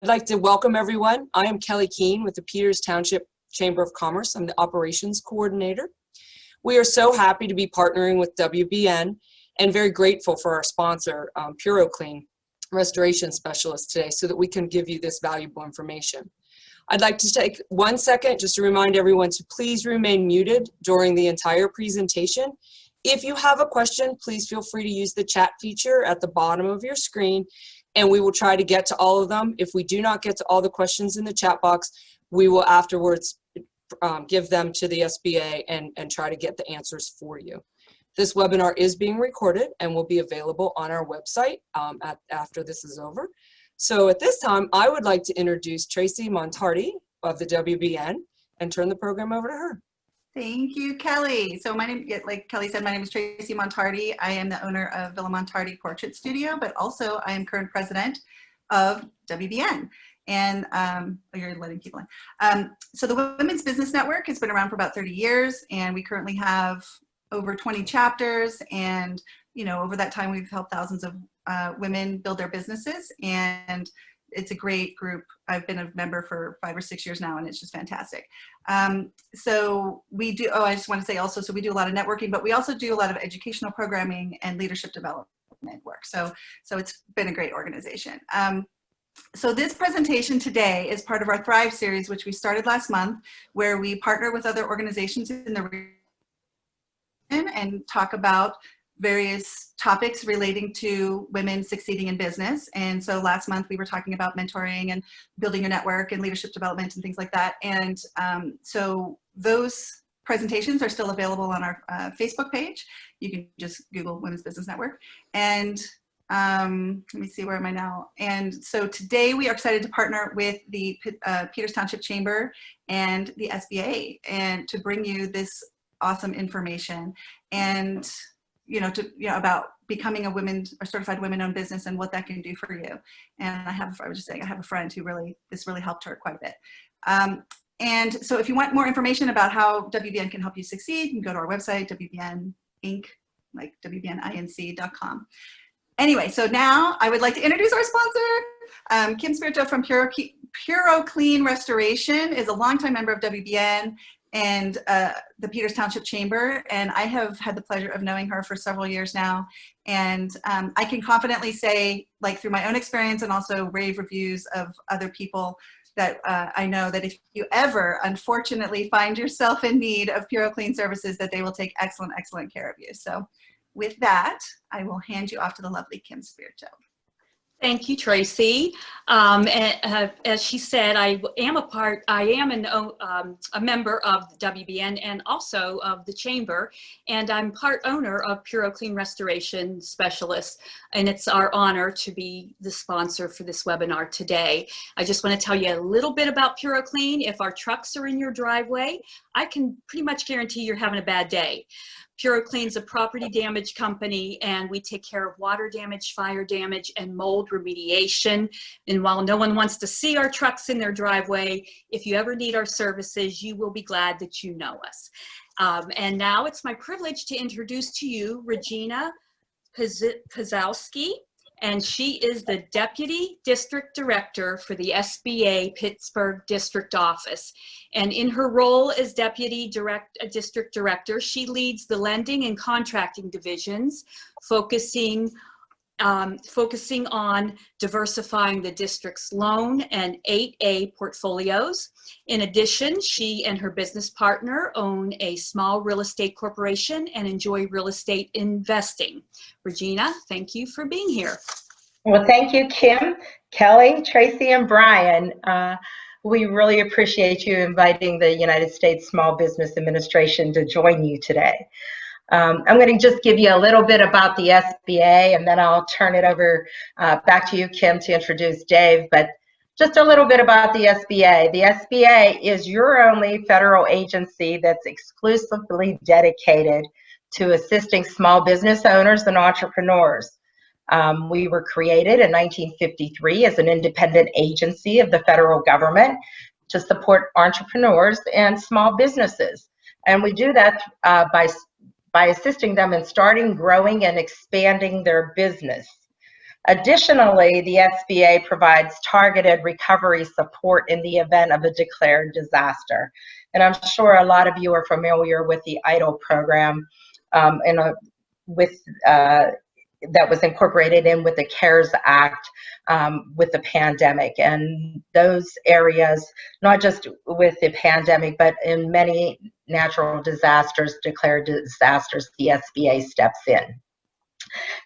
I'd like to welcome everyone. I am Kelly Keene with the Peters Township Chamber of Commerce. I'm the Operations Coordinator. We are so happy to be partnering with WBN and very grateful for our sponsor, PuroClean Restoration Specialist today so that we can give you this valuable information. I'd like to take 1 second just to remind everyone to please remain muted during the entire presentation. If you have a question, please feel free to use the chat feature at the bottom of your screen, and we will try to get to all of them. If we do not get to all the questions in the chat box, we will afterwards give them to the SBA and try to get the answers for you. This webinar is being recorded and will be available on our website after this is over. So at this time, I would like to introduce Tracy Montardi of the WBN and turn the program over to her. Thank you, Kelly. So my name, like Kelly said, my name is Tracy Montardi. I am the owner of Villa Montardi Portrait Studio, but also I am current president of WBN. And you're letting people in. So the Women's Business Network has been around for about 30 years, and we currently have over 20 chapters. And over that time, we've helped thousands of women build their businesses, and it's a great group. I've been a member for 5 or 6 years now, and it's just fantastic. So we do, I just want to say also, so we do a lot of networking, but we also do a lot of educational programming and leadership development work. So it's been a great organization. So this presentation today is part of our Thrive series, which we started last month, where we partner with other organizations in the region and talk about various topics relating to women succeeding in business. And so last month we were talking about mentoring and building your network and leadership development and things like that. And so those presentations are still available on our Facebook page. You can just Google Women's Business Network. And let me see, where am I now? And so today we are excited to partner with the Peters Township Chamber and the SBA and to bring you this awesome information and about becoming a certified women-owned business and what that can do for you. And I was just saying, I have a friend who this really helped her quite a bit. And so if you want more information about how WBN can help you succeed, you can go to our website, WBN Inc., like WBNinc.com. Anyway, so now I would like to introduce our sponsor. Kim Spirito from PuroClean Restoration is a longtime member of WBN and the Peters Township Chamber, and I have had the pleasure of knowing her for several years now. And I can confidently say, like through my own experience and also rave reviews of other people, that I know that if you ever unfortunately find yourself in need of PuroClean services, that they will take excellent, excellent care of you. So with that, I will hand you off to the lovely Kim Spirito. Thank you, Tracy. As she said, I am a member of the WBN and also of the Chamber, and I'm part owner of PuroClean Restoration Specialist, and it's our honor to be the sponsor for this webinar today. I just want to tell you a little bit about PuroClean. If our trucks are in your driveway, I can pretty much guarantee you're having a bad day. PuroClean's a property damage company, and we take care of water damage, fire damage, and mold remediation. And while no one wants to see our trucks in their driveway, if you ever need our services, you will be glad that you know us. And now it's my privilege to introduce to you Regina Pazowski, and she is the Deputy District Director for the SBA Pittsburgh District Office. And in her role as Deputy District Director, she leads the lending and contracting divisions, focusing on diversifying the district's loan and 8A portfolios. In addition, she and her business partner own a small real estate corporation and enjoy real estate investing. Regina, thank you for being here. Well, thank you, Kim, Kelly, Tracy, and Brian. We really appreciate you inviting the United States Small Business Administration to join you today. I'm going to just give you a little bit about the SBA, and then I'll turn it over back to you, Kim, to introduce Dave. But just a little bit about the SBA. The SBA is your only federal agency that's exclusively dedicated to assisting small business owners and entrepreneurs. We were created in 1953 as an independent agency of the federal government to support entrepreneurs and small businesses. And we do that by assisting them in starting, growing, and expanding their business. Additionally, the SBA provides targeted recovery support in the event of a declared disaster. And I'm sure a lot of you are familiar with the EIDL program that was incorporated in with the CARES Act with the pandemic. And those areas, not just with the pandemic, but in many natural disasters, declared disasters, the SBA steps in.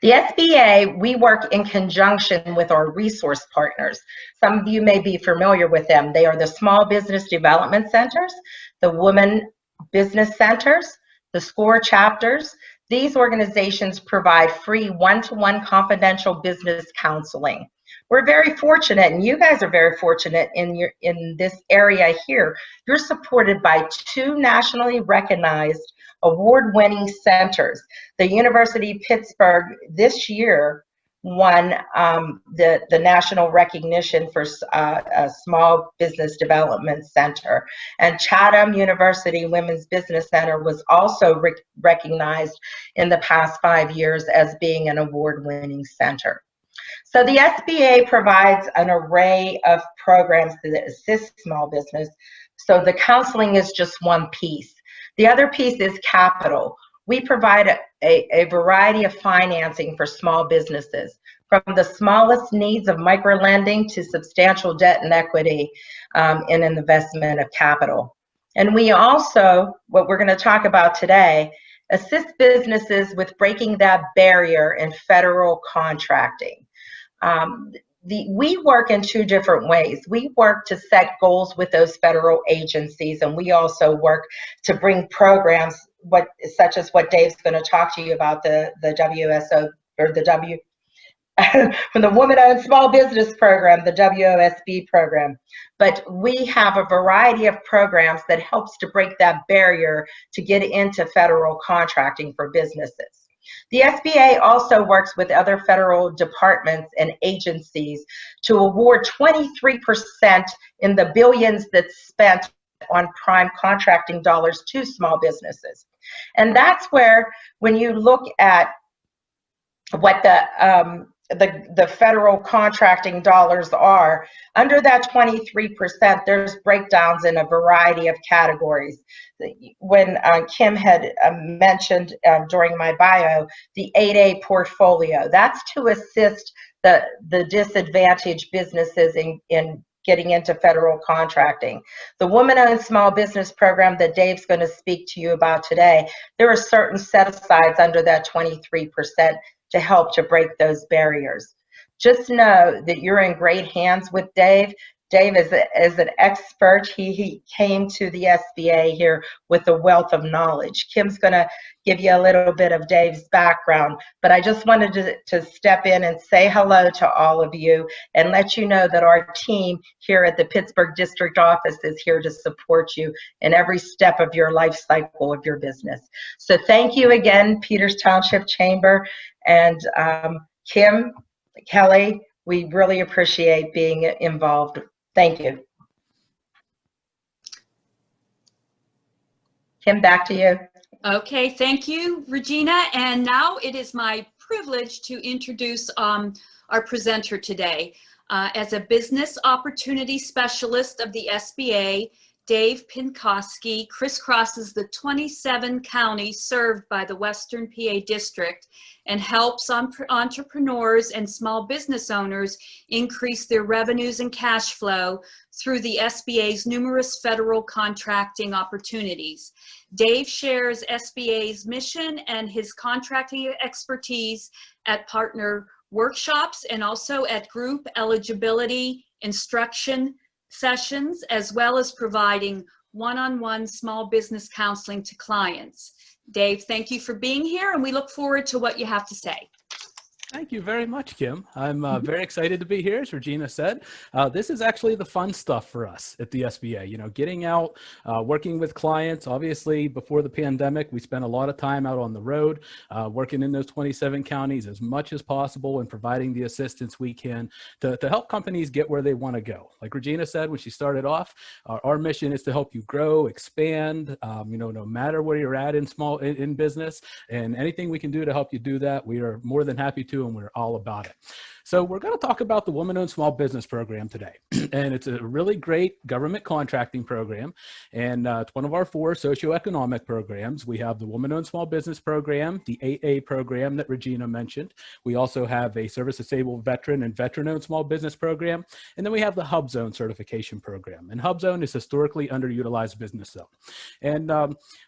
The SBA, we work in conjunction with our resource partners. Some of you may be familiar with them. They are the Small Business Development Centers, the Women Business Centers, the SCORE chapters. These organizations provide free one-to-one confidential business counseling. We're very fortunate, and you guys are very fortunate in this area here. You're supported by 2 nationally recognized award-winning centers. The University of Pittsburgh this year won the national recognition for a Small Business Development Center. And Chatham University Women's Business Center was also recognized in the past 5 years as being an award-winning center. So the SBA provides an array of programs that assist small business. So the counseling is just one piece. The other piece is capital. We provide a variety of financing for small businesses, from the smallest needs of microlending to substantial debt and equity in an investment of capital. And we also, what we're going to talk about today, assist businesses with breaking that barrier in federal contracting. We work in 2 different ways. We work to set goals with those federal agencies, and we also work to bring programs such as what Dave's going to talk to you about, the WSO, or the from the Women-Owned Small Business Program, the WOSB program. But we have a variety of programs that helps to break that barrier to get into federal contracting for businesses. The SBA also works with other federal departments and agencies to award 23% in the billions that's spent on prime contracting dollars to small businesses. And that's where, when you look at what the federal contracting dollars are, under that 23%, there's breakdowns in a variety of categories. When Kim had mentioned during my bio, the 8A portfolio, that's to assist the disadvantaged businesses in getting into federal contracting. The Women-Owned Small Business Program that Dave's going to speak to you about today, there are certain set-asides under that 23% to help to break those barriers. Just know that you're in great hands with Dave. Dave is an expert. He came to the SBA here with a wealth of knowledge. Kim's going to give you a little bit of Dave's background, but I just wanted to step in and say hello to all of you and let you know that our team here at the Pittsburgh District Office is here to support you in every step of your life cycle of your business. So thank you again, Peters Township Chamber, and Kim, Kelly, we really appreciate being involved. Thank you. Kim, back to you. Okay, thank you, Regina. And now it is my privilege to introduce our presenter today. As a business opportunity specialist of the SBA, Dave Pinkowski crisscrosses the 27 counties served by the Western PA District and helps entrepreneurs and small business owners increase their revenues and cash flow through the SBA's numerous federal contracting opportunities. Dave shares SBA's mission and his contracting expertise at partner workshops and also at group eligibility instruction sessions, as well as providing one-on-one small business counseling to clients. Dave, thank you for being here, and we look forward to what you have to say. Thank you very much, Kim. I'm very excited to be here, as Regina said. This is actually the fun stuff for us at the SBA, you know, getting out, working with clients. Obviously, before the pandemic, we spent a lot of time out on the road, working in those 27 counties as much as possible and providing the assistance we can to help companies get where they want to go. Like Regina said when she started off, our mission is to help you grow, expand, you know, no matter where you're at in business, and anything we can do to help you do that, we are more than happy to, and we're all about it. So we're going to talk about the Woman-Owned Small Business Program today. And it's a really great government contracting program. And it's one of our 4 socioeconomic programs. We have the Woman-Owned Small Business Program, the 8A program that Regina mentioned. We also have a service-disabled veteran and veteran-owned small business program. And then we have the HUBZone certification program. And HUBZone is historically underutilized business zone. And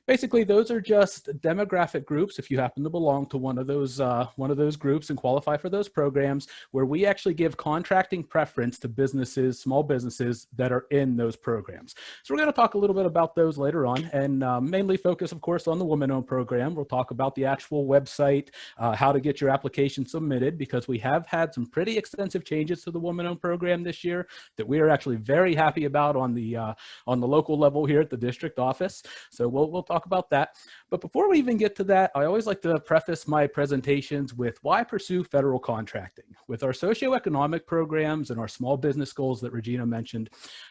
basically, those are just demographic groups. If you happen to belong to one of those groups and qualify for those programs, where we actually give contracting preference to businesses, small businesses that are in those programs. So we're going to talk a little bit about those later on, and mainly focus, of course, on the woman-owned program. We'll talk about the actual website, how to get your application submitted, because we have had some pretty extensive changes to the woman-owned program this year that we are actually very happy about on the local level here at the district office. So we'll talk about that. But before we even get to that, I always like to preface my presentations with why pursue federal contracting. With our socioeconomic programs and our small business goals that Regina mentioned,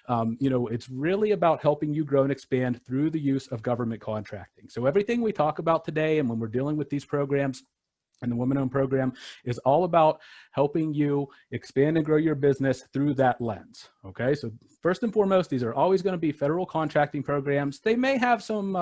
it's really about helping you grow and expand through the use of government contracting. So everything we talk about today and when we're dealing with these programs, and the Women-Owned program is all about helping you expand and grow your business through that lens. Okay, so first and foremost, these are always going to be federal contracting programs. They may have some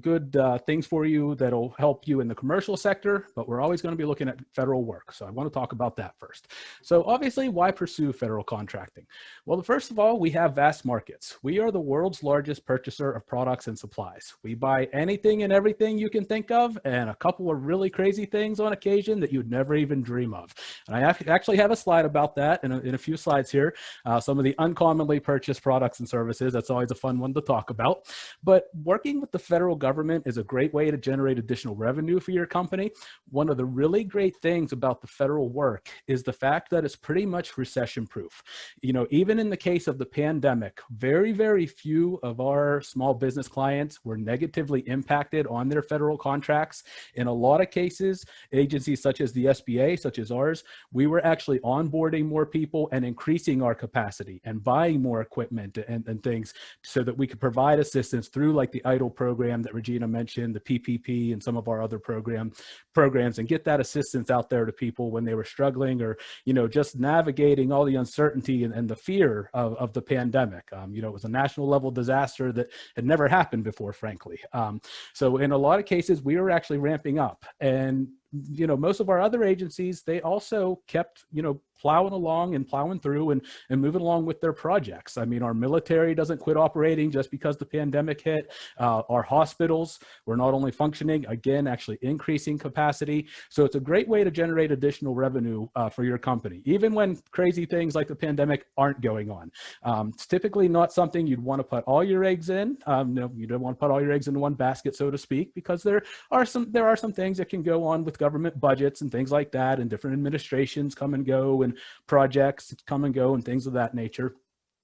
good things for you that'll help you in the commercial sector, but we're always going to be looking at federal work. So I want to talk about that first. So obviously, why pursue federal contracting? Well, first of all, we have vast markets. We are the world's largest purchaser of products and supplies. We buy anything and everything you can think of, and a couple of really crazy things on occasion that you'd never even dream of. And I actually have a slide about that in a few slides here. Some of the uncommonly purchased products and services. That's always a fun one to talk about. But working with the federal government is a great way to generate additional revenue for your company. One of the really great things about the federal work is the fact that it's pretty much recession proof. Even in the case of the pandemic, very, very few of our small business clients were negatively impacted on their federal contracts. In a lot of cases, agencies such as the SBA, such as ours, we were actually onboarding more people and increasing our capacity and buying more equipment and things so that we could provide assistance through like the EIDL program that Regina mentioned, the PPP and some of our other programs, and get that assistance out there to people when they were struggling or, just navigating all the uncertainty and the fear of the pandemic. It was a national level disaster that had never happened before, frankly. So in a lot of cases, we were actually ramping up, and most of our other agencies, they also kept, plowing along and plowing through and moving along with their projects. I mean, our military doesn't quit operating just because the pandemic hit. Our hospitals were not only functioning, again, actually increasing capacity. So it's a great way to generate additional revenue for your company, even when crazy things like the pandemic aren't going on. It's typically not something you'd want to put all your eggs in. You don't want to put all your eggs in one basket, so to speak, because there are some things that can go on with government budgets and things like that, and different administrations come and go, and projects come and go, and things of that nature.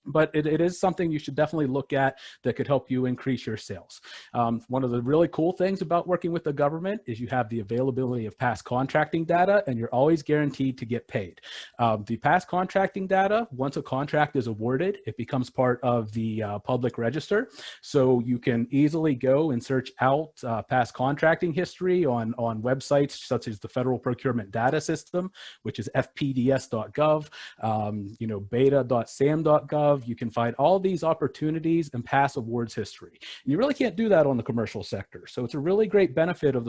But it is something you should definitely look at that could help you increase your sales. One of the really cool things about working with the government is you have the availability of past contracting data, and you're always guaranteed to get paid. The past contracting data, once a contract is awarded, it becomes part of the public register. So you can easily go and search out past contracting history on websites such as the Federal Procurement Data System, which is fpds.gov, beta.sam.gov. You can find all these opportunities and past awards history. And you really can't do that on the commercial sector. So it's a really great benefit of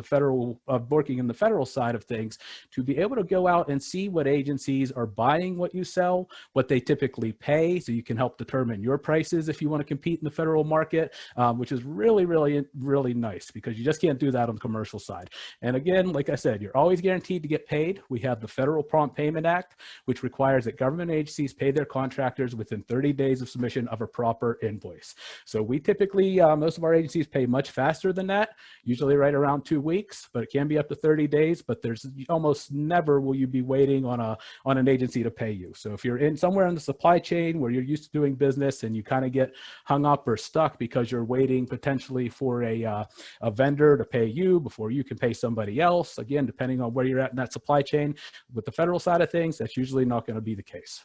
working in the federal side of things to be able to go out and see what agencies are buying what you sell, what they typically pay, so you can help determine your prices if you want to compete in the federal market, which is really, really, really nice because you just can't do that on the commercial side. And again, like I said, you're always guaranteed to get paid. We have the Federal Prompt Payment Act, which requires that government agencies pay their contractors within 30 days of submission of a proper invoice. So we typically, most of our agencies pay much faster than that, usually right around 2 weeks, but it can be up to 30 days, but there's almost never will you be waiting on an agency to pay you. So if you're in somewhere in the supply chain where you're used to doing business and you kind of get hung up or stuck because you're waiting potentially for a vendor to pay you before you can pay somebody else, again, depending on where you're at in that supply chain, with the federal side of things, that's usually not going to be the case.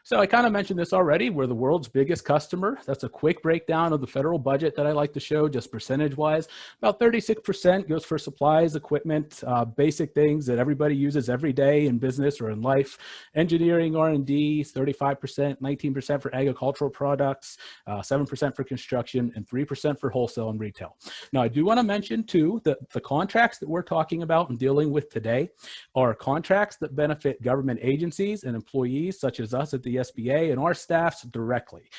So I kind of mentioned this already. We're the world's biggest customer. That's a quick breakdown of the federal budget that I like to show just percentage-wise. About 36% goes for supplies, equipment, basic things that everybody uses every day in business or in life. Engineering, R&D, 35%, 19% for agricultural products, 7% for construction, and 3% for wholesale and retail. Now, I do want to mention, too, that the contracts that we're talking about and dealing with today are contracts that benefit government agencies and employees such as us at the SBA and our staffs directly.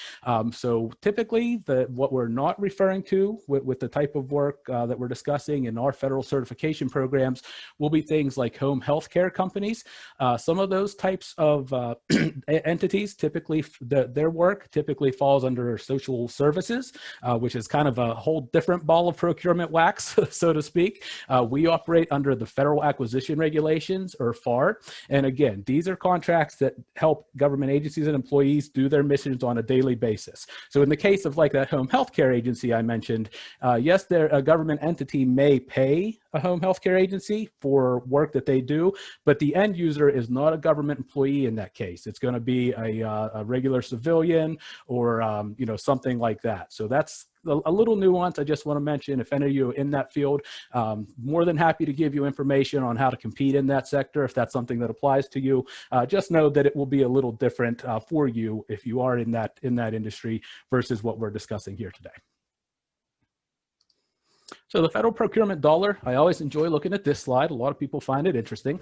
So typically what we're not referring to with the type of work that we're discussing in our federal certification programs will be things like home health care companies. Some of those types of entities, typically their work typically falls under social services, which is kind of a whole different ball of procurement wax, so to speak. We operate under the Federal Acquisition Regulations, or FAR. And again, these are contracts that help government agencies and employees do their missions on a daily basis. So in the case of like that home healthcare agency I mentioned, yes, a government entity may pay a home healthcare agency for work that they do, but the end user is not a government employee in that case. It's going to be a regular civilian or something like that. So that's a little nuance I just want to mention. If any of you are in that field, more than happy to give you information on how to compete in that sector if that's something that applies to you. Just know that it will be a little different for you if you are in that industry versus what we're discussing here today. So the federal procurement dollar, I always enjoy looking at this slide. A lot of people find it interesting.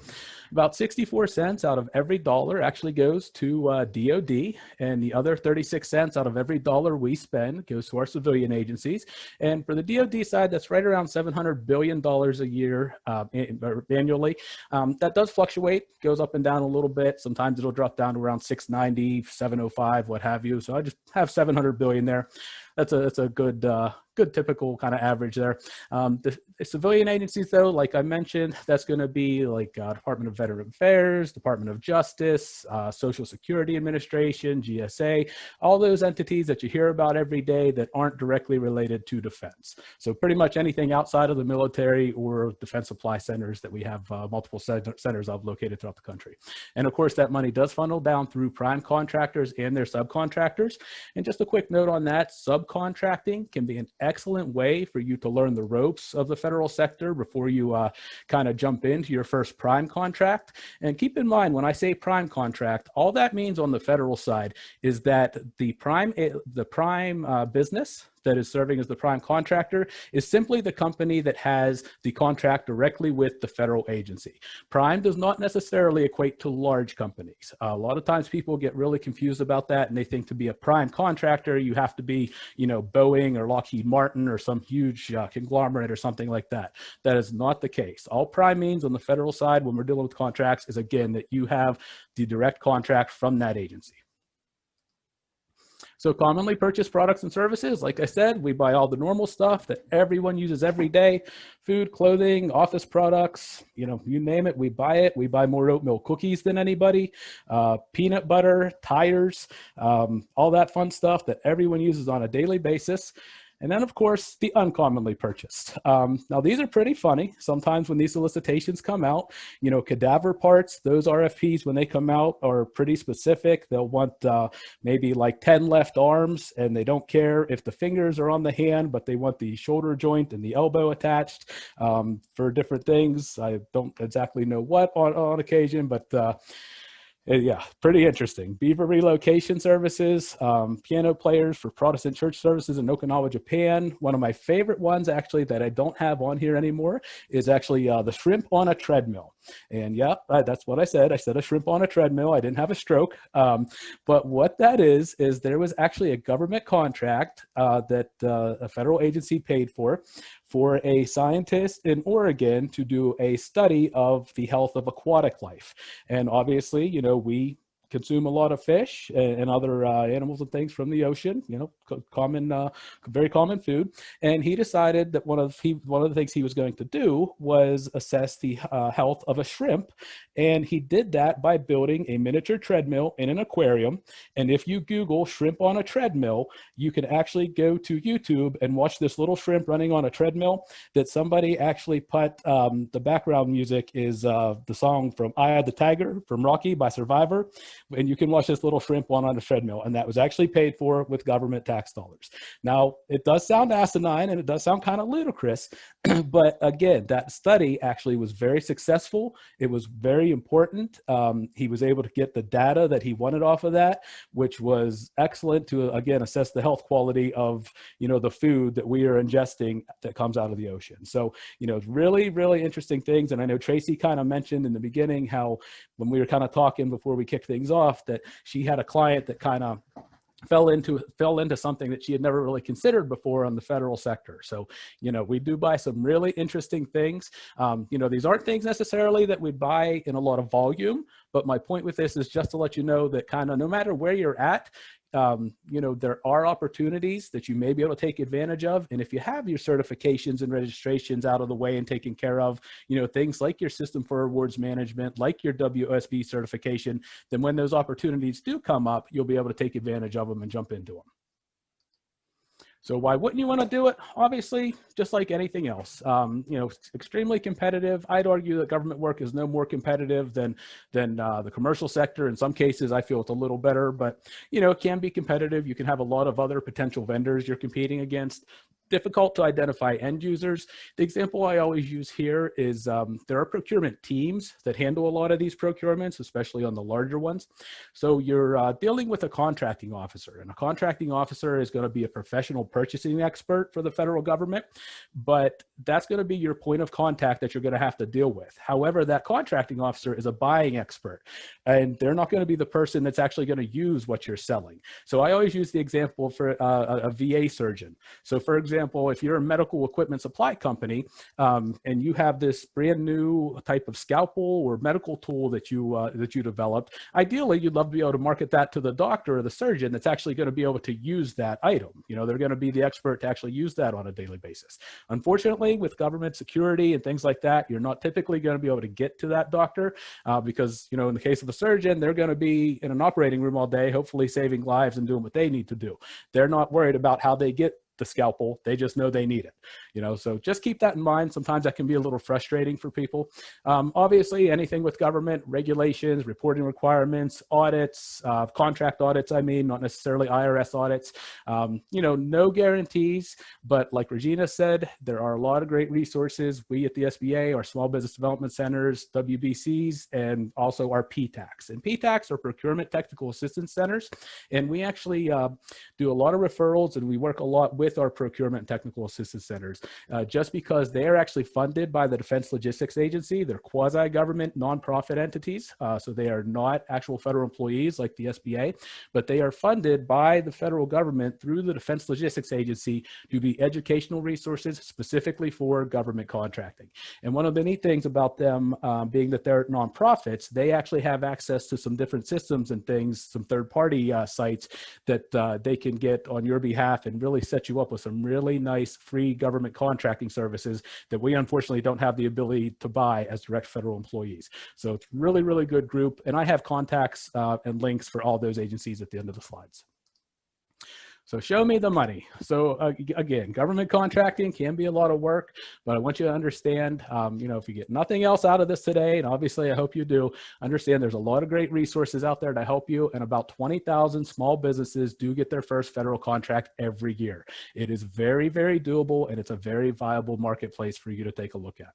About 64 cents out of every dollar actually goes to DOD, and the other 36 cents out of every dollar we spend goes to our civilian agencies. And for the DOD side, that's right around $700 billion a year annually. That does fluctuate, goes up and down a little bit. Sometimes it'll drop down to around 690, 705, what have you. So I just have 700 billion there. That's a good typical kind of average there. The civilian agencies, though, like I mentioned, that's going to be like Department of Veteran Affairs, Department of Justice, Social Security Administration, GSA, all those entities that you hear about every day that aren't directly related to defense. So pretty much anything outside of the military or defense supply centers that we have multiple centers of located throughout the country. And of course, that money does funnel down through prime contractors and their subcontractors. And just a quick note on that, subcontracting can be an excellent way for you to learn the ropes of the federal sector before you kind of jump into your first prime contract. And keep in mind, when I say prime contract, all that means on the federal side is that the prime business that is serving as the prime contractor is simply the company that has the contract directly with the federal agency. Prime does not necessarily equate to large companies. A lot of times people get really confused about that, and they think to be a prime contractor, you have to be, Boeing or Lockheed Martin or some huge conglomerate or something like that. That is not the case. All prime means on the federal side when we're dealing with contracts is, again, that you have the direct contract from that agency. So commonly purchased products and services, like I said, we buy all the normal stuff that everyone uses every day: food, clothing, office products, you name it, we buy it. We buy more oatmeal cookies than anybody, peanut butter, tires, all that fun stuff that everyone uses on a daily basis. And then, of course, the uncommonly purchased. Now, these are pretty funny. Sometimes when these solicitations come out, cadaver parts, those RFPs, when they come out, are pretty specific. They'll want maybe like 10 left arms, and they don't care if the fingers are on the hand, but they want the shoulder joint and the elbow attached for different things. I don't exactly know what on occasion, but yeah, pretty interesting. Beaver relocation services, piano players for Protestant church services in Okinawa, Japan. One of my favorite ones, actually, that I don't have on here anymore is actually the shrimp on a treadmill. And yeah, that's what I said. I said a shrimp on a treadmill. I didn't have a stroke. But what that is there was actually a government contract that a federal agency paid for a scientist in Oregon to do a study of the health of aquatic life. And obviously, we consume a lot of fish and other animals and things from the ocean, very common food. And he decided that one of the things he was going to do was assess the health of a shrimp. And he did that by building a miniature treadmill in an aquarium. And if you Google shrimp on a treadmill, you can actually go to YouTube and watch this little shrimp running on a treadmill that somebody actually put, the background music is the song from Eye of the Tiger from Rocky by Survivor. And you can watch this little shrimp on a treadmill. And that was actually paid for with government tax dollars. Now, it does sound asinine and it does sound kind of ludicrous, but again, that study actually was very successful. It was very important. He was able to get the data that he wanted off of that, which was excellent to, again, assess the health quality of, the food that we are ingesting that comes out of the ocean. So, it's really, really interesting things. And I know Tracy kind of mentioned in the beginning how when we were kind of talking before we kicked things off, that she had a client that kind of fell into something that she had never really considered before on the federal sector. So, we do buy some really interesting things. These aren't things necessarily that we buy in a lot of volume, but my point with this is just to let you know that kind of no matter where you're at, there are opportunities that you may be able to take advantage of. And if you have your certifications and registrations out of the way and taken care of, things like your system for rewards management, like your WSB certification, then when those opportunities do come up, you'll be able to take advantage of them and jump into them. So why wouldn't you want to do it? Obviously, just like anything else, extremely competitive. I'd argue that government work is no more competitive than the commercial sector. In some cases, I feel it's a little better, but it can be competitive. You can have a lot of other potential vendors you're competing against. Difficult to identify end users. The example I always use here is there are procurement teams that handle a lot of these procurements, especially on the larger ones. So you're dealing with a contracting officer, and a contracting officer is going to be a professional purchasing expert for the federal government, but that's going to be your point of contact that you're going to have to deal with. However, that contracting officer is a buying expert, and they're not going to be the person that's actually going to use what you're selling. So I always use the example for a VA surgeon. So for example, if you're a medical equipment supply company and you have this brand new type of scalpel or medical tool that you developed, ideally you'd love to be able to market that to the doctor or the surgeon that's actually going to be able to use that item. They're going to be the expert to actually use that on a daily basis. Unfortunately, with government security and things like that, you're not typically going to be able to get to that doctor because, in the case of a surgeon, they're going to be in an operating room all day, hopefully saving lives and doing what they need to do. They're not worried about how they get the scalpel. They just know they need it, so just keep that in mind. Sometimes that can be a little frustrating for people. Obviously, anything with government regulations, reporting requirements, audits, contract audits, not necessarily IRS audits, no guarantees, but like Regina said, there are a lot of great resources. We at the SBA, our small business development centers, WBCs, and also our PTACs. And PTACs are procurement technical assistance centers. And we actually do a lot of referrals, and we work a lot with our procurement and technical assistance centers, just because they are actually funded by the Defense Logistics Agency. They're quasi-government nonprofit entities, so they are not actual federal employees like the SBA, but they are funded by the federal government through the Defense Logistics Agency to be educational resources specifically for government contracting. And one of the neat things about them being that they're nonprofits, they actually have access to some different systems and things, some third-party sites that they can get on your behalf and really set you up with some really nice free government contracting services that we unfortunately don't have the ability to buy as direct federal employees. So it's really, really good group. And I have contacts and links for all those agencies at the end of the slides. So show me the money. So again, government contracting can be a lot of work, but I want you to understand, if you get nothing else out of this today, and obviously I hope you do, understand there's a lot of great resources out there to help you, and about 20,000 small businesses do get their first federal contract every year. It is very, very doable, and it's a very viable marketplace for you to take a look at.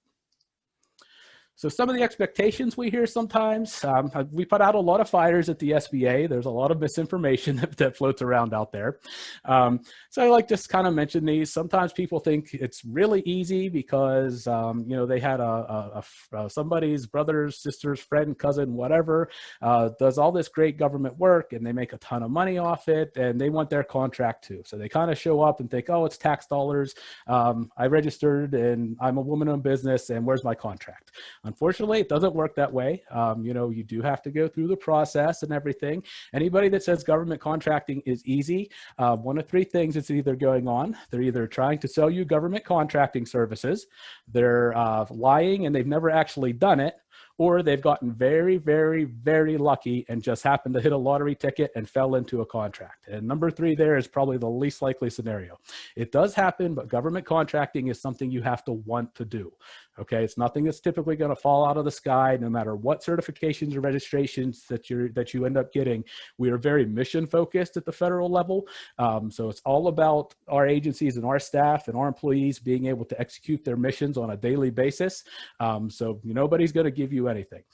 So some of the expectations we hear sometimes, we put out a lot of fires at the SBA. There's a lot of misinformation that floats around out there. So I like to just kind of mention these. Sometimes people think it's really easy because, they had somebody's brother, sister's friend, cousin, whatever, does all this great government work and they make a ton of money off it and they want their contract too. So they kind of show up and think, oh, it's tax dollars. I registered and I'm a woman-owned business and where's my contract? Unfortunately, it doesn't work that way. You know, you do have to go through the process and everything. Anybody that says government contracting is easy, one of three things is either going on. They're either trying to sell you government contracting services, they're lying and they've never actually done it, or they've gotten very, very, very lucky and just happened to hit a lottery ticket and fell into a contract. And number three there is probably the least likely scenario. It does happen, but government contracting is something you have to want to do. Okay, it's nothing that's typically going to fall out of the sky, no matter what certifications or registrations that you end up getting. We are very mission focused at the federal level. So it's all about our agencies and our staff and our employees being able to execute their missions on a daily basis. So nobody's going to give you anything.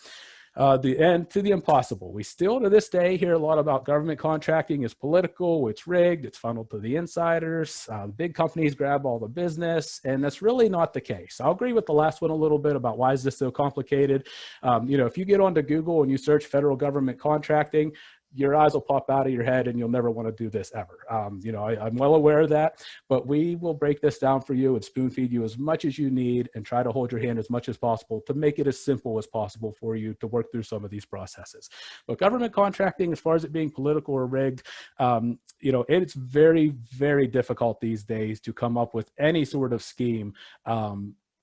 The end to the impossible. We still to this day hear a lot about government contracting is political, it's rigged, it's funneled to the insiders, big companies grab all the business, and that's really not the case. I'll agree with the last one a little bit about why is this so complicated. You know, if you get onto Google and you search federal government contracting, your eyes will pop out of your head and you'll never want to do this ever. You know, I'm well aware of that, but we will break this down for you and spoon feed you as much as you need and try to hold your hand as much as possible to make it as simple as possible for you to work through some of these processes. But government contracting, as far as it being political or rigged, you know, it's very, very difficult these days to come up with any sort of scheme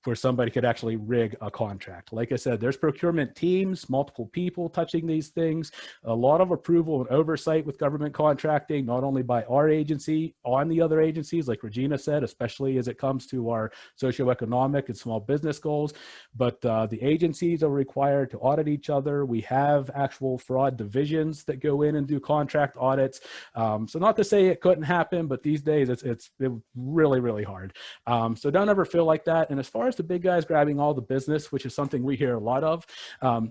where somebody could actually rig a contract. Like I said, there's procurement teams, multiple people touching these things, a lot of approval and oversight with government contracting, not only by our agency, on the other agencies, like Regina said, especially as it comes to our socioeconomic and small business goals, but the agencies are required to audit each other. We have actual fraud divisions that go in and do contract audits. So not to say it couldn't happen, but these days it's really, really hard. So don't ever feel like that. And as far as the big guys grabbing all the business, which is something we hear a lot of,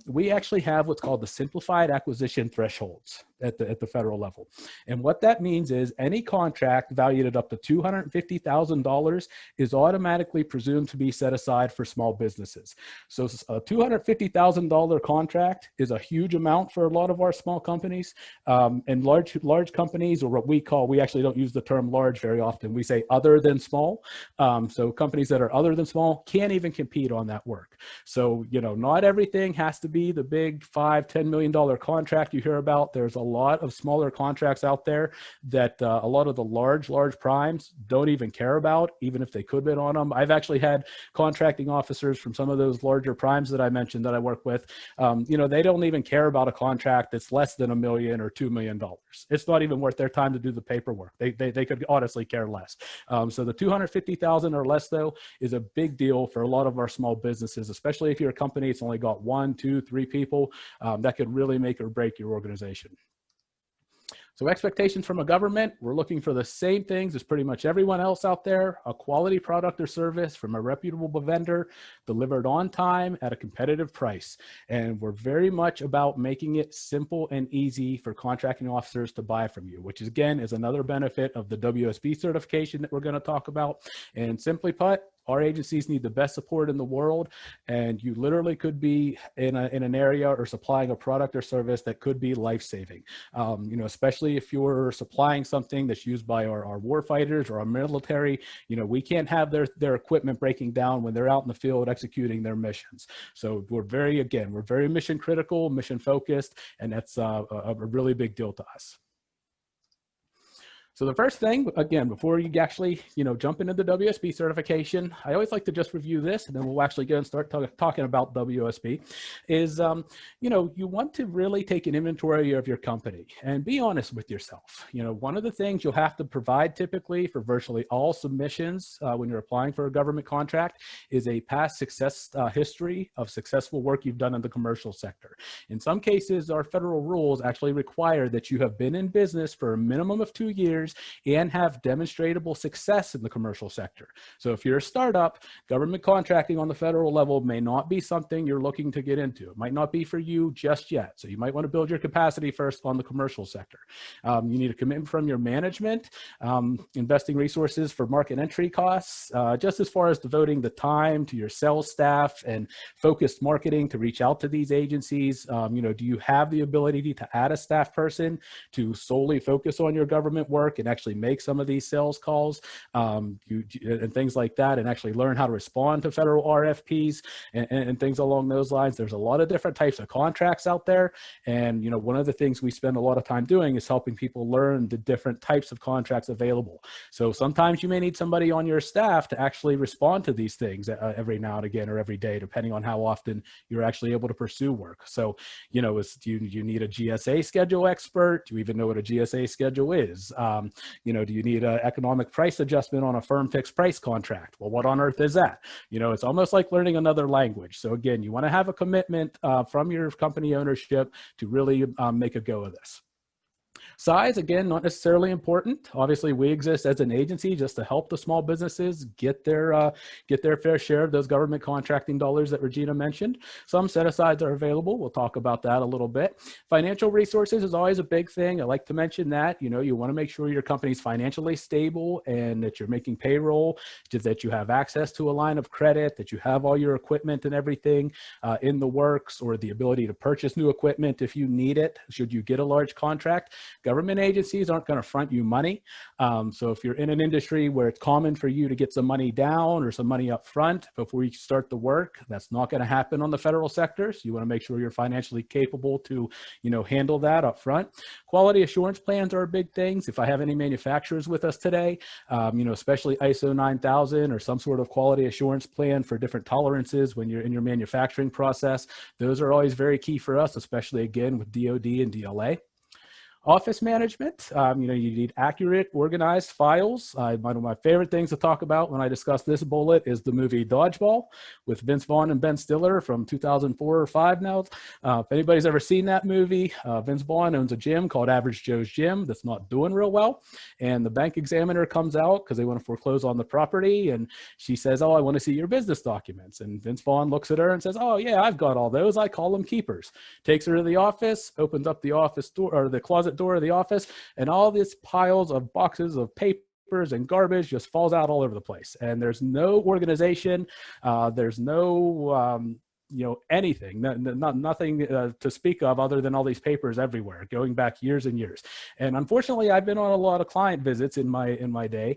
we actually have what's called the simplified acquisition thresholds at the federal level. And what that means is any contract valued at up to $250,000 is automatically presumed to be set aside for small businesses. So a $250,000 contract is a huge amount for a lot of our small companies, and large companies, or what we actually don't use the term large very often. We say other than small. So companies that are other than small can't even compete on that work. So, you know, not everything has to be the big $5-10 million contract you hear about. There's a lot of smaller contracts out there that a lot of the large primes don't even care about, even if they could bid on them. I've actually had contracting officers from some of those larger primes that I mentioned that I work with. You know, they don't even care about a contract that's less than $1 million or $2 million. It's not even worth their time to do the paperwork. They could honestly care less. So the 250,000 or less, though, is a big deal for a lot of our small businesses, especially if you're a company that's only got 1, 2, 3 people. That could really make or break your organization. So expectations from a government, we're looking for the same things as pretty much everyone else out there: a quality product or service from a reputable vendor, delivered on time at a competitive price. And we're very much about making it simple and easy for contracting officers to buy from you, which is, again, is another benefit of the WSB certification that we're going to talk about. And simply put, our agencies need the best support in the world, and you literally could be in an area or supplying a product or service that could be life-saving. You know, especially if you're supplying something that's used by our war fighters or our military. You know, we can't have their equipment breaking down when they're out in the field executing their missions. So we're very mission critical, mission focused, and that's a really big deal to us. So the first thing, again, before you actually, you know, jump into the WSB certification, I always like to just review this, and then we'll actually go and start talking about WSB, is, you know, you want to really take an inventory of your company and be honest with yourself. You know, one of the things you'll have to provide typically for virtually all submissions when you're applying for a government contract is a past success history of successful work you've done in the commercial sector. In some cases, our federal rules actually require that you have been in business for a minimum of 2 years and have demonstrable success in the commercial sector. So if you're a startup, government contracting on the federal level may not be something you're looking to get into. It might not be for you just yet. So you might want to build your capacity first on the commercial sector. You need a commitment from your management, investing resources for market entry costs, just as far as devoting the time to your sales staff and focused marketing to reach out to these agencies. You know, do you have the ability to add a staff person to solely focus on your government work work and actually make some of these sales calls and things like that, and actually learn how to respond to federal RFPs and things along those lines. There's a lot of different types of contracts out there. And, one of the things we spend a lot of time doing is helping people learn the different types of contracts available. So sometimes you may need somebody on your staff to actually respond to these things every now and again or every day, depending on how often you're actually able to pursue work. So, do you need a GSA schedule expert? Do you even know what a GSA schedule is? Do you need an economic price adjustment on a firm fixed price contract? Well, what on earth is that? It's almost like learning another language. So again, you want to have a commitment from your company ownership to really make a go of this. Size, again, not necessarily important. Obviously, we exist as an agency just to help the small businesses get their fair share of those government contracting dollars that Regina mentioned. Some set-asides are available. We'll talk about that a little bit. Financial resources is always a big thing. I like to mention that. You want to make sure your company's financially stable and that you're making payroll, that you have access to a line of credit, that you have all your equipment and everything in the works, or the ability to purchase new equipment if you need it, should you get a large contract. Government agencies aren't going to front you money. So if you're in an industry where it's common for you to get some money down or some money up front before you start the work, that's not going to happen on the federal sector. So you want to make sure you're financially capable to, handle that up front. Quality assurance plans are big things. If I have any manufacturers with us today, especially ISO 9000 or some sort of quality assurance plan for different tolerances when you're in your manufacturing process, those are always very key for us, especially again with DoD and DLA. Office management, you need accurate, organized files. One of my favorite things to talk about when I discuss this bullet is the movie Dodgeball with Vince Vaughn and Ben Stiller from 2004 or 5 now. If anybody's ever seen that movie, Vince Vaughn owns a gym called Average Joe's Gym that's not doing real well. And the bank examiner comes out because they want to foreclose on the property. And she says, "Oh, I want to see your business documents." And Vince Vaughn looks at her and says, "Oh, yeah, I've got all those. I call them keepers." Takes her to the office, opens up the office door or the closet door of the office, and all these piles of boxes of papers and garbage just falls out all over the place. And there's no organization, there's no anything, nothing to speak of other than all these papers everywhere, going back years and years. And unfortunately, I've been on a lot of client visits in my day,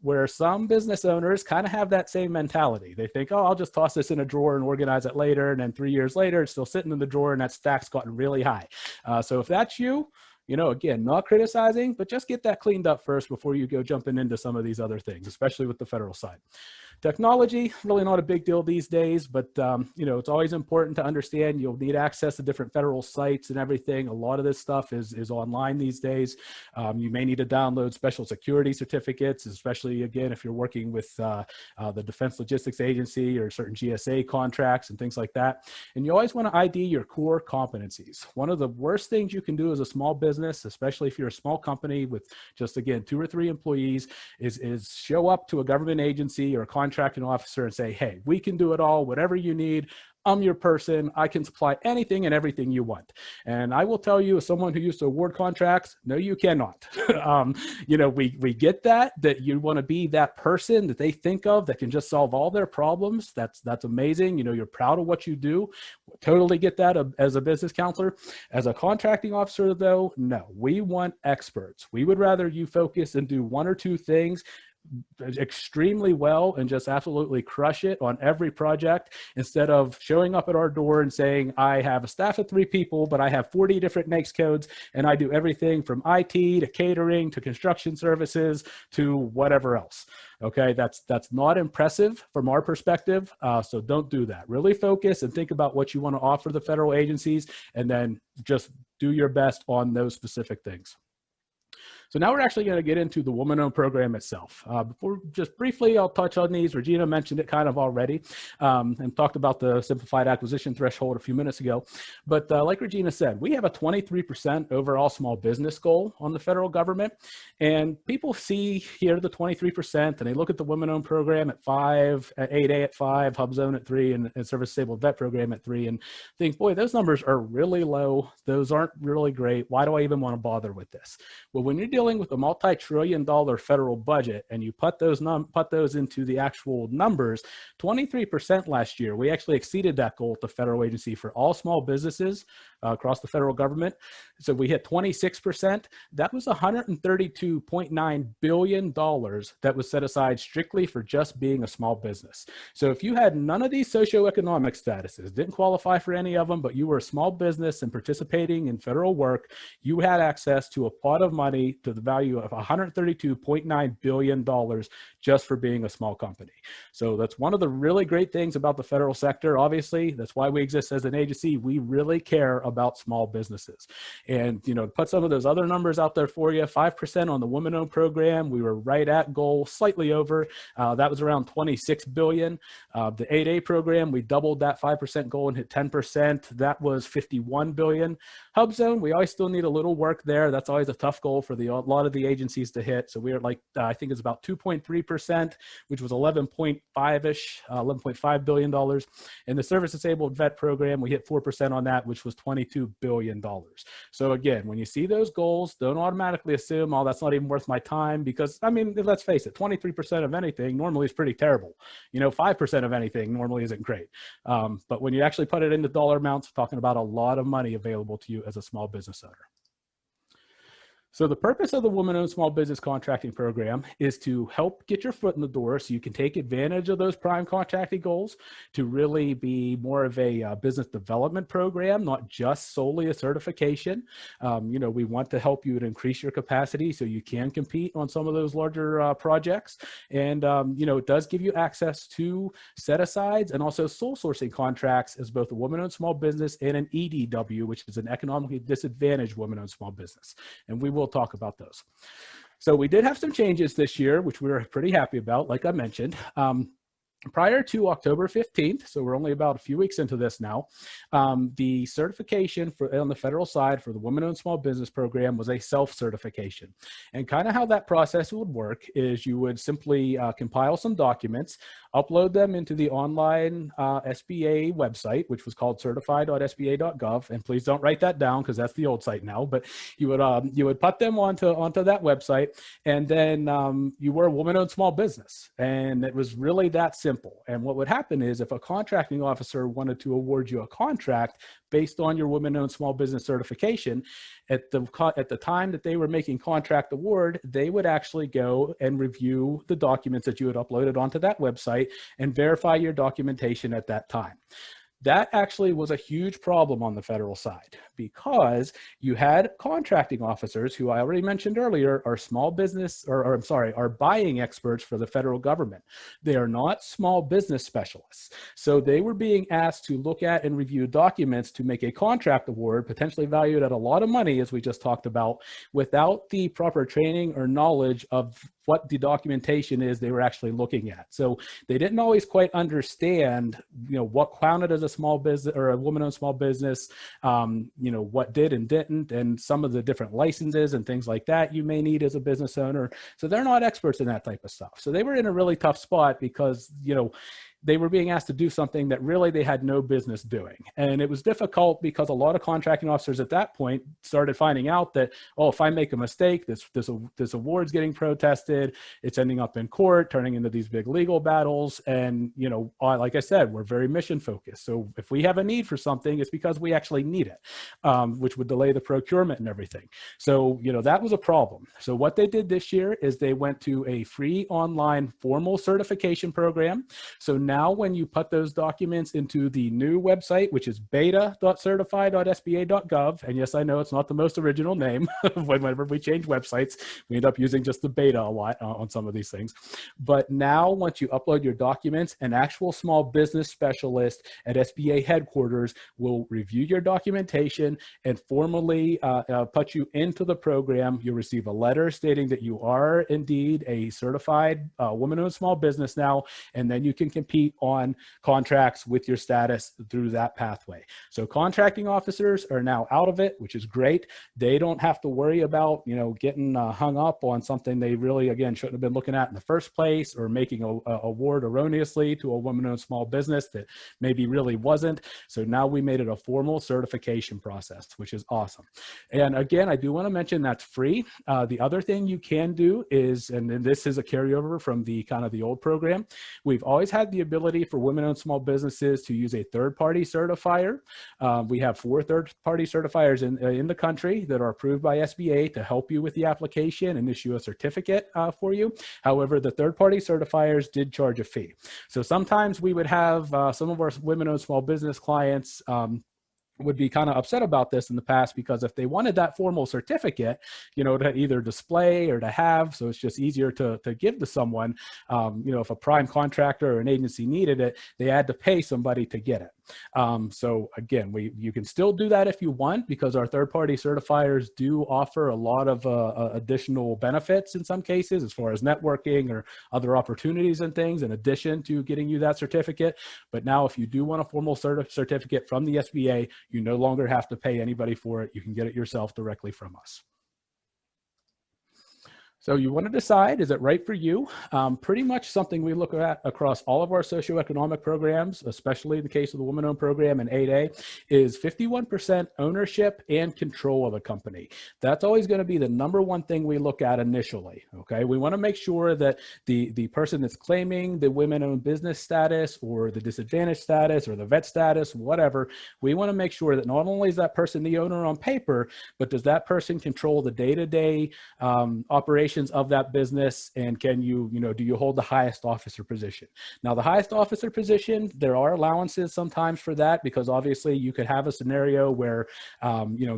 where some business owners kind of have that same mentality. They think, "Oh, I'll just toss this in a drawer and organize it later." And then 3 years later, it's still sitting in the drawer and that stack's gotten really high. So if that's you, again, not criticizing, but just get that cleaned up first before you go jumping into some of these other things, especially with the federal side. Technology, really not a big deal these days, but it's always important to understand you'll need access to different federal sites and everything. A lot of this stuff is online these days. You may need to download special security certificates, especially again, if you're working with the Defense Logistics Agency or certain GSA contracts and things like that. And you always want to ID your core competencies. One of the worst things you can do as a small business, especially if you're a small company with just, again, 2 or 3 employees, is show up to a government agency or a contracting officer and say, "Hey, we can do it all, whatever you need. I'm your person. I can supply anything and everything you want." And I will tell you, as someone who used to award contracts, no, you cannot. We get that you want to be that person that they think of that can just solve all their problems. That's amazing. You're proud of what you do. Totally get that as a business counselor. As a contracting officer, though, no, we want experts. We would rather you focus and do 1 or 2 things extremely well and just absolutely crush it on every project, instead of showing up at our door and saying, "I have a staff of 3 people, but I have 40 different NAICS codes and I do everything from IT to catering to construction services to whatever else." Okay, that's not impressive from our perspective. So don't do that. Really focus and think about what you want to offer the federal agencies, and then just do your best on those specific things. So now we're actually going to get into the woman-owned program itself. Before, just briefly, I'll touch on these. Regina mentioned it kind of already and talked about the simplified acquisition threshold a few minutes ago. But like Regina said, we have a 23% overall small business goal on the federal government. And people see here the 23%, and they look at the women-owned program at 5, at 8A at 5, HubZone at 3, and service-disabled vet program at 3, and think, boy, those numbers are really low. Those aren't really great. Why do I even want to bother with this? Well, when you're dealing dealing with a multi-trillion-dollar federal budget and you put those into the actual numbers, 23% last year, we actually exceeded that goal at the federal agency for all small businesses across the federal government. So we hit 26%. That was $132.9 billion that was set aside strictly for just being a small business. So if you had none of these socioeconomic statuses, didn't qualify for any of them, but you were a small business and participating in federal work, you had access to a pot of money to the value of $132.9 billion just for being a small company. So that's one of the really great things about the federal sector. Obviously, that's why we exist as an agency. We really care about small businesses. And, you know, to put some of those other numbers out there for you, 5% on the woman-owned program, we were right at goal, slightly over. That was around 26 billion. The 8A program, we doubled that 5% goal and hit 10%. That was 51 billion. HubZone, we always still need a little work there. That's always a tough goal for a lot of the agencies to hit. So we are like, I think it's about 2.3%, which was 11.5-ish, $11.5 billion. In the service disabled vet program, we hit 4% on that, which was $22 billion. So again, when you see those goals, don't automatically assume, oh, that's not even worth my time, because I mean, let's face it, 23% of anything normally is pretty terrible. You know, 5% of anything normally isn't great. But when you actually put it into dollar amounts, we're talking about a lot of money available to you as a small business owner. So the purpose of the Women-Owned Small Business Contracting Program is to help get your foot in the door so you can take advantage of those prime contracting goals, to really be more of a business development program, not just solely a certification. You know, we want to help you to increase your capacity so you can compete on some of those larger projects. And, you know, it does give you access to set-asides and also sole sourcing contracts as both a woman-owned small business and an EDW, which is an economically disadvantaged woman-owned small business. And we will talk about those. So we did have some changes this year, which we were pretty happy about, like I mentioned. Prior to October 15th, so we're only about a few weeks into this now, the certification on the federal side for the Women-Owned Small Business Program was a self-certification. And kind of how that process would work is you would simply compile some documents, upload them into the online SBA website, which was called certified.sba.gov. And please don't write that down because that's the old site now, but you would put them onto that website, and then you were a woman-owned small business. And it was really that simple. And what would happen is if a contracting officer wanted to award you a contract based on your women-owned small business certification, at the time that they were making contract award, they would actually go and review the documents that you had uploaded onto that website and verify your documentation at that time. That actually was a huge problem on the federal side because you had contracting officers who I already mentioned earlier are small business, are buying experts for the federal government. They are not small business specialists. So they were being asked to look at and review documents to make a contract award, potentially valued at a lot of money, as we just talked about, without the proper training or knowledge of what the documentation is they were actually looking at. So they didn't always quite understand, you know, what counted as a small business or a woman-owned small business, you know, what did and didn't, and some of the different licenses and things like that you may need as a business owner. So they're not experts in that type of stuff. So they were in a really tough spot because, you know, they were being asked to do something that really they had no business doing. And it was difficult because a lot of contracting officers at that point started finding out that, oh, if I make a mistake, this award's getting protested, it's ending up in court, turning into these big legal battles. And, you know, like I said, we're very mission focused. So if we have a need for something, it's because we actually need it, which would delay the procurement and everything. So, you know, that was a problem. So what they did this year is they went to a free online formal certification program. So now when you put those documents into the new website, which is beta.certified.sba.gov, and yes, I know it's not the most original name. Whenever we change websites, we end up using just the beta a lot on some of these things. But now once you upload your documents, an actual small business specialist at SBA headquarters will review your documentation and formally put you into the program. You'll receive a letter stating that you are indeed a certified woman-owned small business now, and then you can compete compete on contracts with your status through that pathway. So contracting officers are now out of it, which is great. They don't have to worry about, you know, getting hung up on something they really, again, shouldn't have been looking at in the first place, or making a award erroneously to a woman-owned small business that maybe really wasn't. So now we made it a formal certification process, which is awesome. And again, I do want to mention that's free. The other thing you can do is, and this is a carryover from the kind of the old program, we've always had the ability for women-owned small businesses to use a third-party certifier. We have 4 third-party certifiers in the country that are approved by SBA to help you with the application and issue a certificate for you. However, the third-party certifiers did charge a fee. So sometimes we would have some of our women-owned small business clients would be kind of upset about this in the past, because if they wanted that formal certificate, you know, to either display or to have, so it's just easier to give to someone, you know, if a prime contractor or an agency needed it, they had to pay somebody to get it. So again, you can still do that if you want, because our third-party certifiers do offer a lot of additional benefits in some cases, as far as networking or other opportunities and things, in addition to getting you that certificate. But now, if you do want a formal certificate from the SBA, you no longer have to pay anybody for it. You can get it yourself directly from us. So you want to decide, is it right for you? Pretty much something we look at across all of our socioeconomic programs, especially in the case of the woman-owned program and 8A, is 51% ownership and control of a company. That's always going to be the #1 thing we look at initially, okay? We want to make sure that the person that's claiming the women-owned business status or the disadvantaged status or the vet status, whatever, we want to make sure that not only is that person the owner on paper, but does that person control the day-to-day operations of that business, and can you, do you hold the highest officer position? Now, the highest officer position, there are allowances sometimes for that, because obviously you could have a scenario where,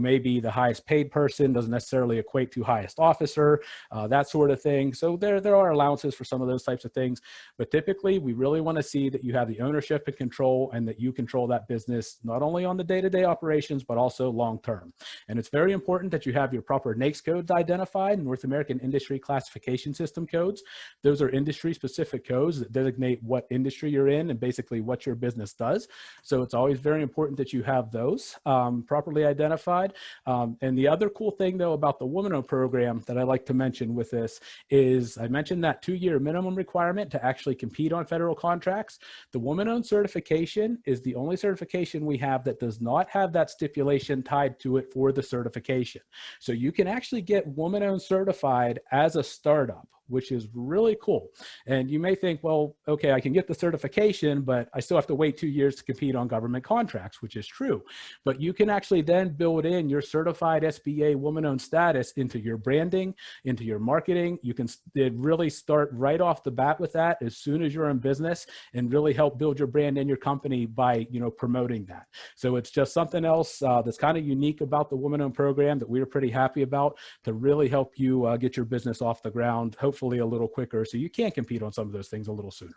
maybe the highest paid person doesn't necessarily equate to highest officer, that sort of thing. So there are allowances for some of those types of things, but typically we really want to see that you have the ownership and control, and that you control that business, not only on the day-to-day operations, but also long-term. And it's very important that you have your proper NAICS codes identified, North American Industry Classification System codes. Those are industry-specific codes that designate what industry you're in and basically what your business does. So it's always very important that you have those properly identified. And the other cool thing, though, about the woman-owned program that I like to mention with this is, I mentioned that 2-year minimum requirement to actually compete on federal contracts. The woman-owned certification is the only certification we have that does not have that stipulation tied to it for the certification. So you can actually get woman-owned certified as a startup, which is really cool. And you may think, well, okay, I can get the certification, but I still have to wait 2 years to compete on government contracts, which is true. But you can actually then build in your certified SBA woman-owned status into your branding, into your marketing. You can really start right off the bat with that as soon as you're in business, and really help build your brand and your company by, promoting that. So it's just something else that's kind of unique about the woman-owned program that we're pretty happy about, to really help you get your business off the ground, hopefully a little quicker, so you can compete on some of those things a little sooner.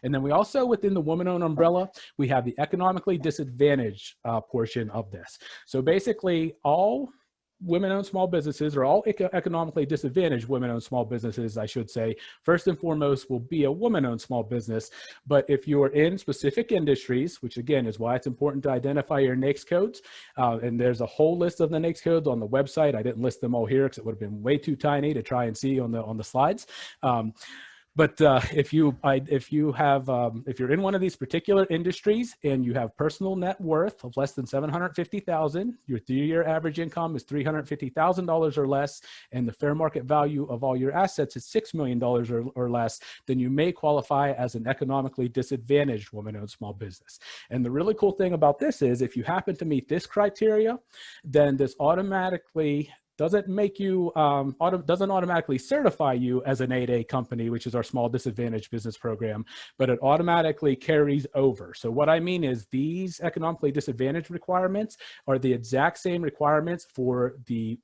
And then we also, within the woman-owned umbrella, we have the economically disadvantaged portion of this. So basically, all women-owned small businesses, or all economically disadvantaged women-owned small businesses, I should say, first and foremost will be a woman-owned small business. But if you are in specific industries, which again is why it's important to identify your NAICS codes, and there's a whole list of the NAICS codes on the website. I didn't list them all here because it would have been way too tiny to try and see on the slides. But if you're in one of these particular industries and you have personal net worth of less than $750,000, your 3-year average income is $350,000 or less, and the fair market value of all your assets is $6 million or less, then you may qualify as an economically disadvantaged woman-owned small business. And the really cool thing about this is, if you happen to meet this criteria, then this automatically doesn't make you, doesn't automatically certify you as an 8A company, which is our small disadvantaged business program, but it automatically carries over. So what I mean is, these economically disadvantaged requirements are the exact same requirements for the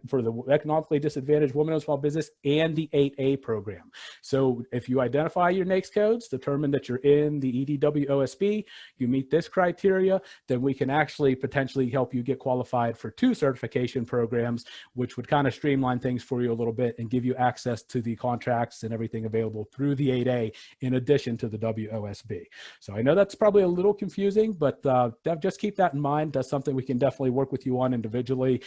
for the economically disadvantaged women-owned small business and the 8A program. So if you identify your NAICS codes, determine that you're in the EDW OSB, you meet this criteria, then we can actually potentially help you get qualified for 2 certification programs, which would kind of streamline things for you a little bit and give you access to the contracts and everything available through the 8A in addition to the WOSB. So I know that's probably a little confusing, but just keep that in mind. That's something we can definitely work with you on individually,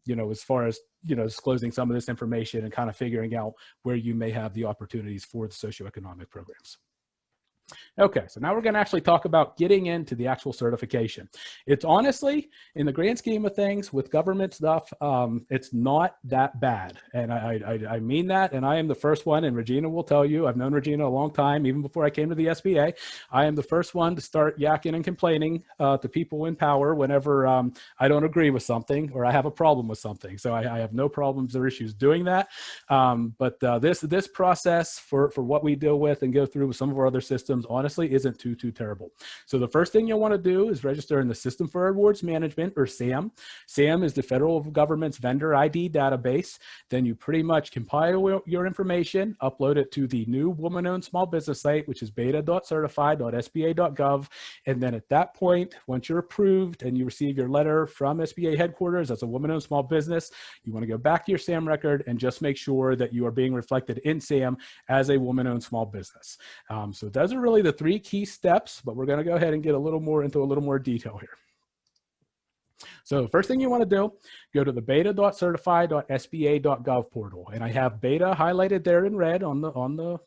you know, as far as, you know, disclosing some of this information and kind of figuring out where you may have the opportunities for the socioeconomic programs. Okay, so now we're going to actually talk about getting into the actual certification. It's honestly, in the grand scheme of things, with government stuff, it's not that bad. And I mean that, and I am the first one, and Regina will tell you, I've known Regina a long time, even before I came to the SBA. I am the first one to start yakking and complaining to people in power whenever I don't agree with something or I have a problem with something. So I have no problems or issues doing that. But this process for what we deal with and go through with some of our other systems, honestly, isn't too terrible. So the first thing you'll want to do is register in the System for Awards Management, or SAM. SAM is the federal government's vendor ID database. Then you pretty much compile your information, upload it to the new woman-owned small business site, which is beta.certified.sba.gov. And then at that point, once you're approved and you receive your letter from SBA headquarters as a woman-owned small business, you want to go back to your SAM record and just make sure that you are being reflected in SAM as a woman-owned small business. So those are really the 3 key steps, but we're going to go ahead and get into a little more detail here. So the first thing you want to do, go to the beta.certified.sba.gov portal, and I have beta highlighted there in red on the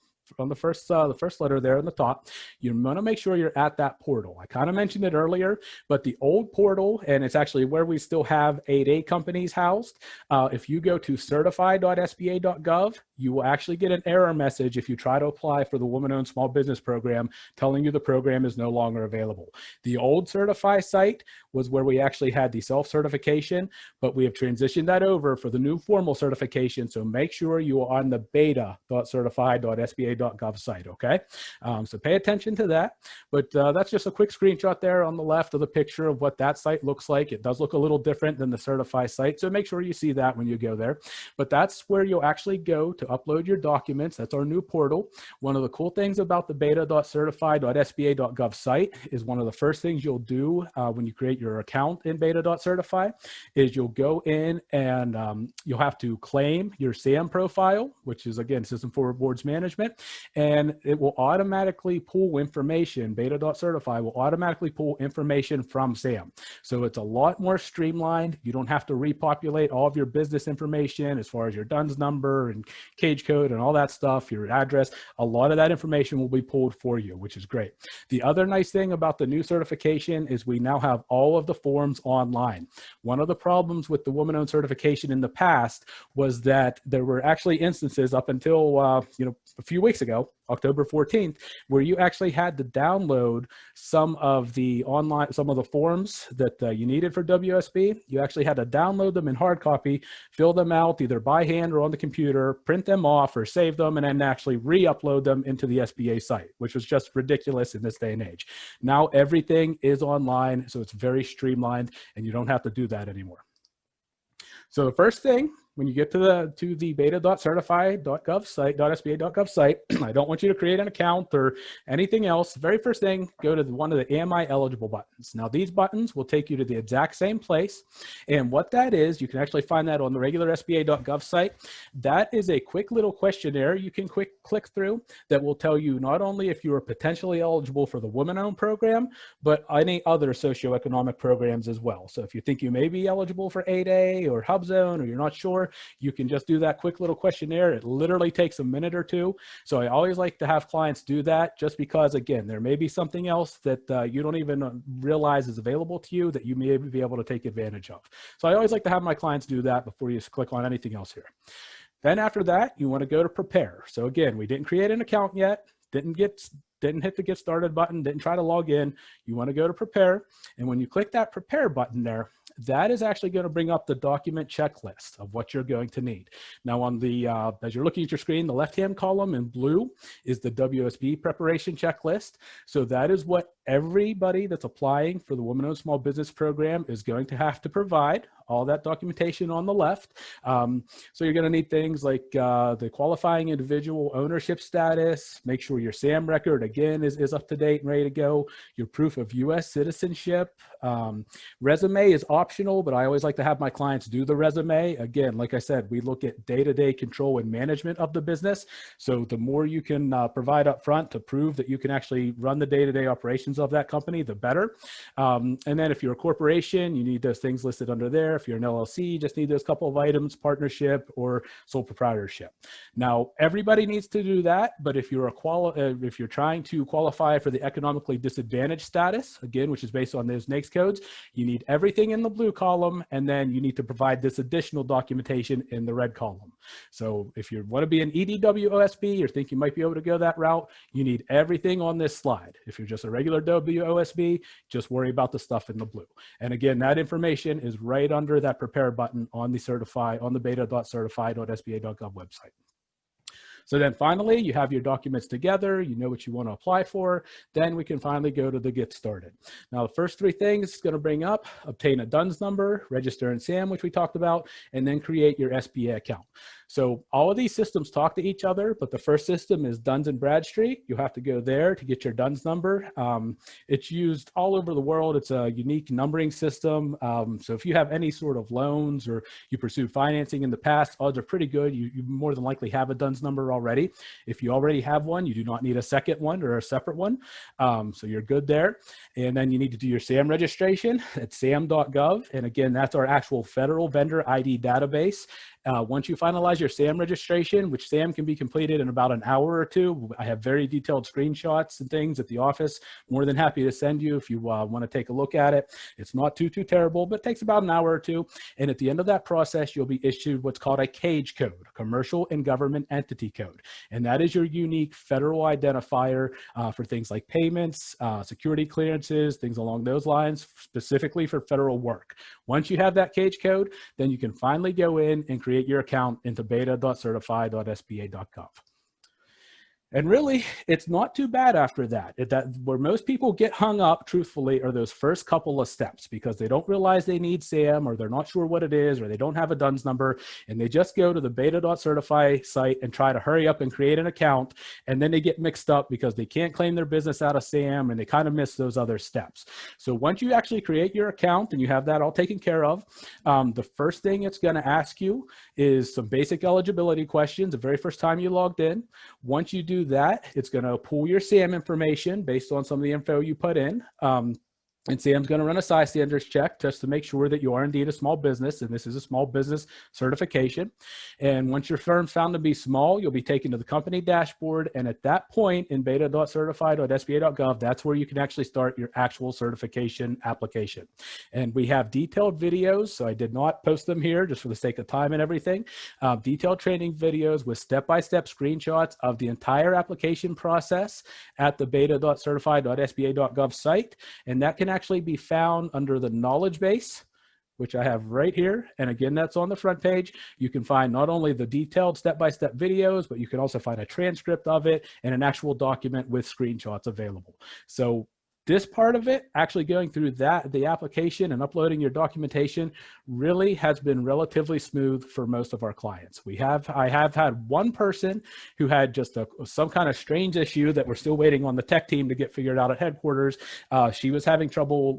first letter there on the top. You want to make sure you're at that portal. I kind of mentioned it earlier, but the old portal, and it's actually where we still have 8A companies housed. If you go to certified.sba.gov, you will actually get an error message if you try to apply for the woman-owned small business program, telling you the program is no longer available. The old Certify site was where we actually had the self-certification, but we have transitioned that over for the new formal certification. So make sure you are on the beta.certified.sba.gov site, okay? So pay attention to that. But that's just a quick screenshot there on the left of the picture of what that site looks like. It does look a little different than the Certify site, so make sure you see that when you go there. But that's where you'll actually go to upload your documents. That's our new portal. One of the cool things about the beta.certified.sba.gov site is one of the first things you'll do when you create your account in beta.certify is you'll go in and you'll have to claim your SAM profile, which is, again, System for Awards Management, and it will automatically pull information. Beta.certify will automatically pull information from SAM. So it's a lot more streamlined. You don't have to repopulate all of your business information as far as your DUNS number and cage code and all that stuff, your address. A lot of that information will be pulled for you, which is great. The other nice thing about the new certification is we now have all of the forms online. One of the problems with the woman-owned certification in the past was that there were actually instances up until a few weeks ago, October 14th, where you actually had to download some of the forms that you needed for WSB. You actually had to download them in hard copy, fill them out either by hand or on the computer, print them off or save them, and then actually re-upload them into the SBA site, which was just ridiculous in this day and age. Now everything is online, so it's very streamlined, and you don't have to do that anymore. So the first thing, when you get to the beta.certified.gov site, .sba.gov site, I don't want you to create an account or anything else. The very first thing, go to one of the Am I Eligible buttons. Now these buttons will take you to the exact same place. And what that is, you can actually find that on the regular SBA.gov site. That is a quick little questionnaire you can click through that will tell you not only if you are potentially eligible for the woman-owned program, but any other socioeconomic programs as well. So if you think you may be eligible for 8A or HubZone or you're not sure, you can just do that quick little questionnaire. It literally takes a minute or two. So I always like to have clients do that just because, again, there may be something else that you don't even realize is available to you that you may be able to take advantage of. So I always like to have my clients do that before you click on anything else here. Then after that, you want to go to prepare. So again, we didn't create an account yet, didn't hit the get started button, didn't try to log in. You want to go to prepare. And when you click that prepare button there, that is actually going to bring up the document checklist of what you're going to need. Now on the, as you're looking at your screen, the left-hand column in blue is the WSB preparation checklist. So that is what everybody that's applying for the Women-Owned Small Business Program is going to have to provide all that documentation on the left. So you're going to need things like the qualifying individual ownership status, make sure your SAM record, again, is up to date and ready to go, your proof of U.S. citizenship. Resume is optional, but I always like to have my clients do the resume. Again, like I said, we look at day-to-day control and management of the business. So the more you can provide up front to prove that you can actually run the day-to-day operations of that company, the better. And then if you're a corporation, you need those things listed under there. If you're an LLC, you just need those couple of items, partnership or sole proprietorship. Now, everybody needs to do that, but if you're if you're trying to qualify for the economically disadvantaged status, again, which is based on those NAICS codes, you need everything in the blue column, and then you need to provide this additional documentation in the red column. So if you want to be an EDWOSB or think you might be able to go that route, you need everything on this slide. If you're just a regular WOSB, just worry about the stuff in the blue. And again, that information is right under that prepare button on the beta.certify.sba.gov website. So then finally, you have your documents together, you know what you want to apply for, then we can finally go to the get started. Now, the first three things it's going to bring up: obtain a DUNS number, register in SAM, which we talked about, and then create your SBA account. So all of these systems talk to each other, but the first system is Duns & Bradstreet. You have to go there to get your DUNS number. It's used all over the world. It's a unique numbering system. So if you have any sort of loans or you pursued financing in the past, odds are pretty good. You more than likely have a DUNS number already. If you already have one, you do not need a second one or a separate one. So you're good there. And then you need to do your SAM registration at sam.gov. And again, that's our actual federal vendor ID database. Once you finalize your SAM registration, which SAM can be completed in about an hour or two, I have very detailed screenshots and things at the office. More than happy to send you if you want to take a look at it. It's not too terrible, but it takes about an hour or two. And at the end of that process, you'll be issued what's called a CAGE code, Commercial and Government Entity Code. And that is your unique federal identifier for things like payments, security clearances, things along those lines, specifically for federal work. Once you have that CAGE code, then you can finally go in and create your account into beta.certify.sba.gov. And really, it's not too bad after that. Where most people get hung up, truthfully, are those first couple of steps, because they don't realize they need SAM, or they're not sure what it is, or they don't have a DUNS number, and they just go to the beta.certify site and try to hurry up and create an account, and then they get mixed up because they can't claim their business out of SAM, and they kind of miss those other steps. So once you actually create your account and you have that all taken care of, the first thing it's going to ask you is some basic eligibility questions the very first time you logged in. Once you do that, it's going to pull your SAM information based on some of the info you put in. And SAM's going to run a size standards check just to make sure that you are indeed a small business, and this is a small business certification. And once your firm's found to be small, you'll be taken to the company dashboard. And at that point in beta.certify.sba.gov, that's where you can actually start your actual certification application. And we have detailed videos, so I did not post them here just for the sake of time and everything. Detailed training videos with step-by-step screenshots of the entire application process at the beta.certify.sba.gov site. And that can actually be found under the knowledge base, which I have right here. And again, that's on the front page. You can find not only the detailed step-by-step videos, but you can also find a transcript of it and an actual document with screenshots available. So this part of it, actually going through the application and uploading your documentation, really has been relatively smooth for most of our clients. I have had one person who had just some kind of strange issue that we're still waiting on the tech team to get figured out at headquarters. She was having trouble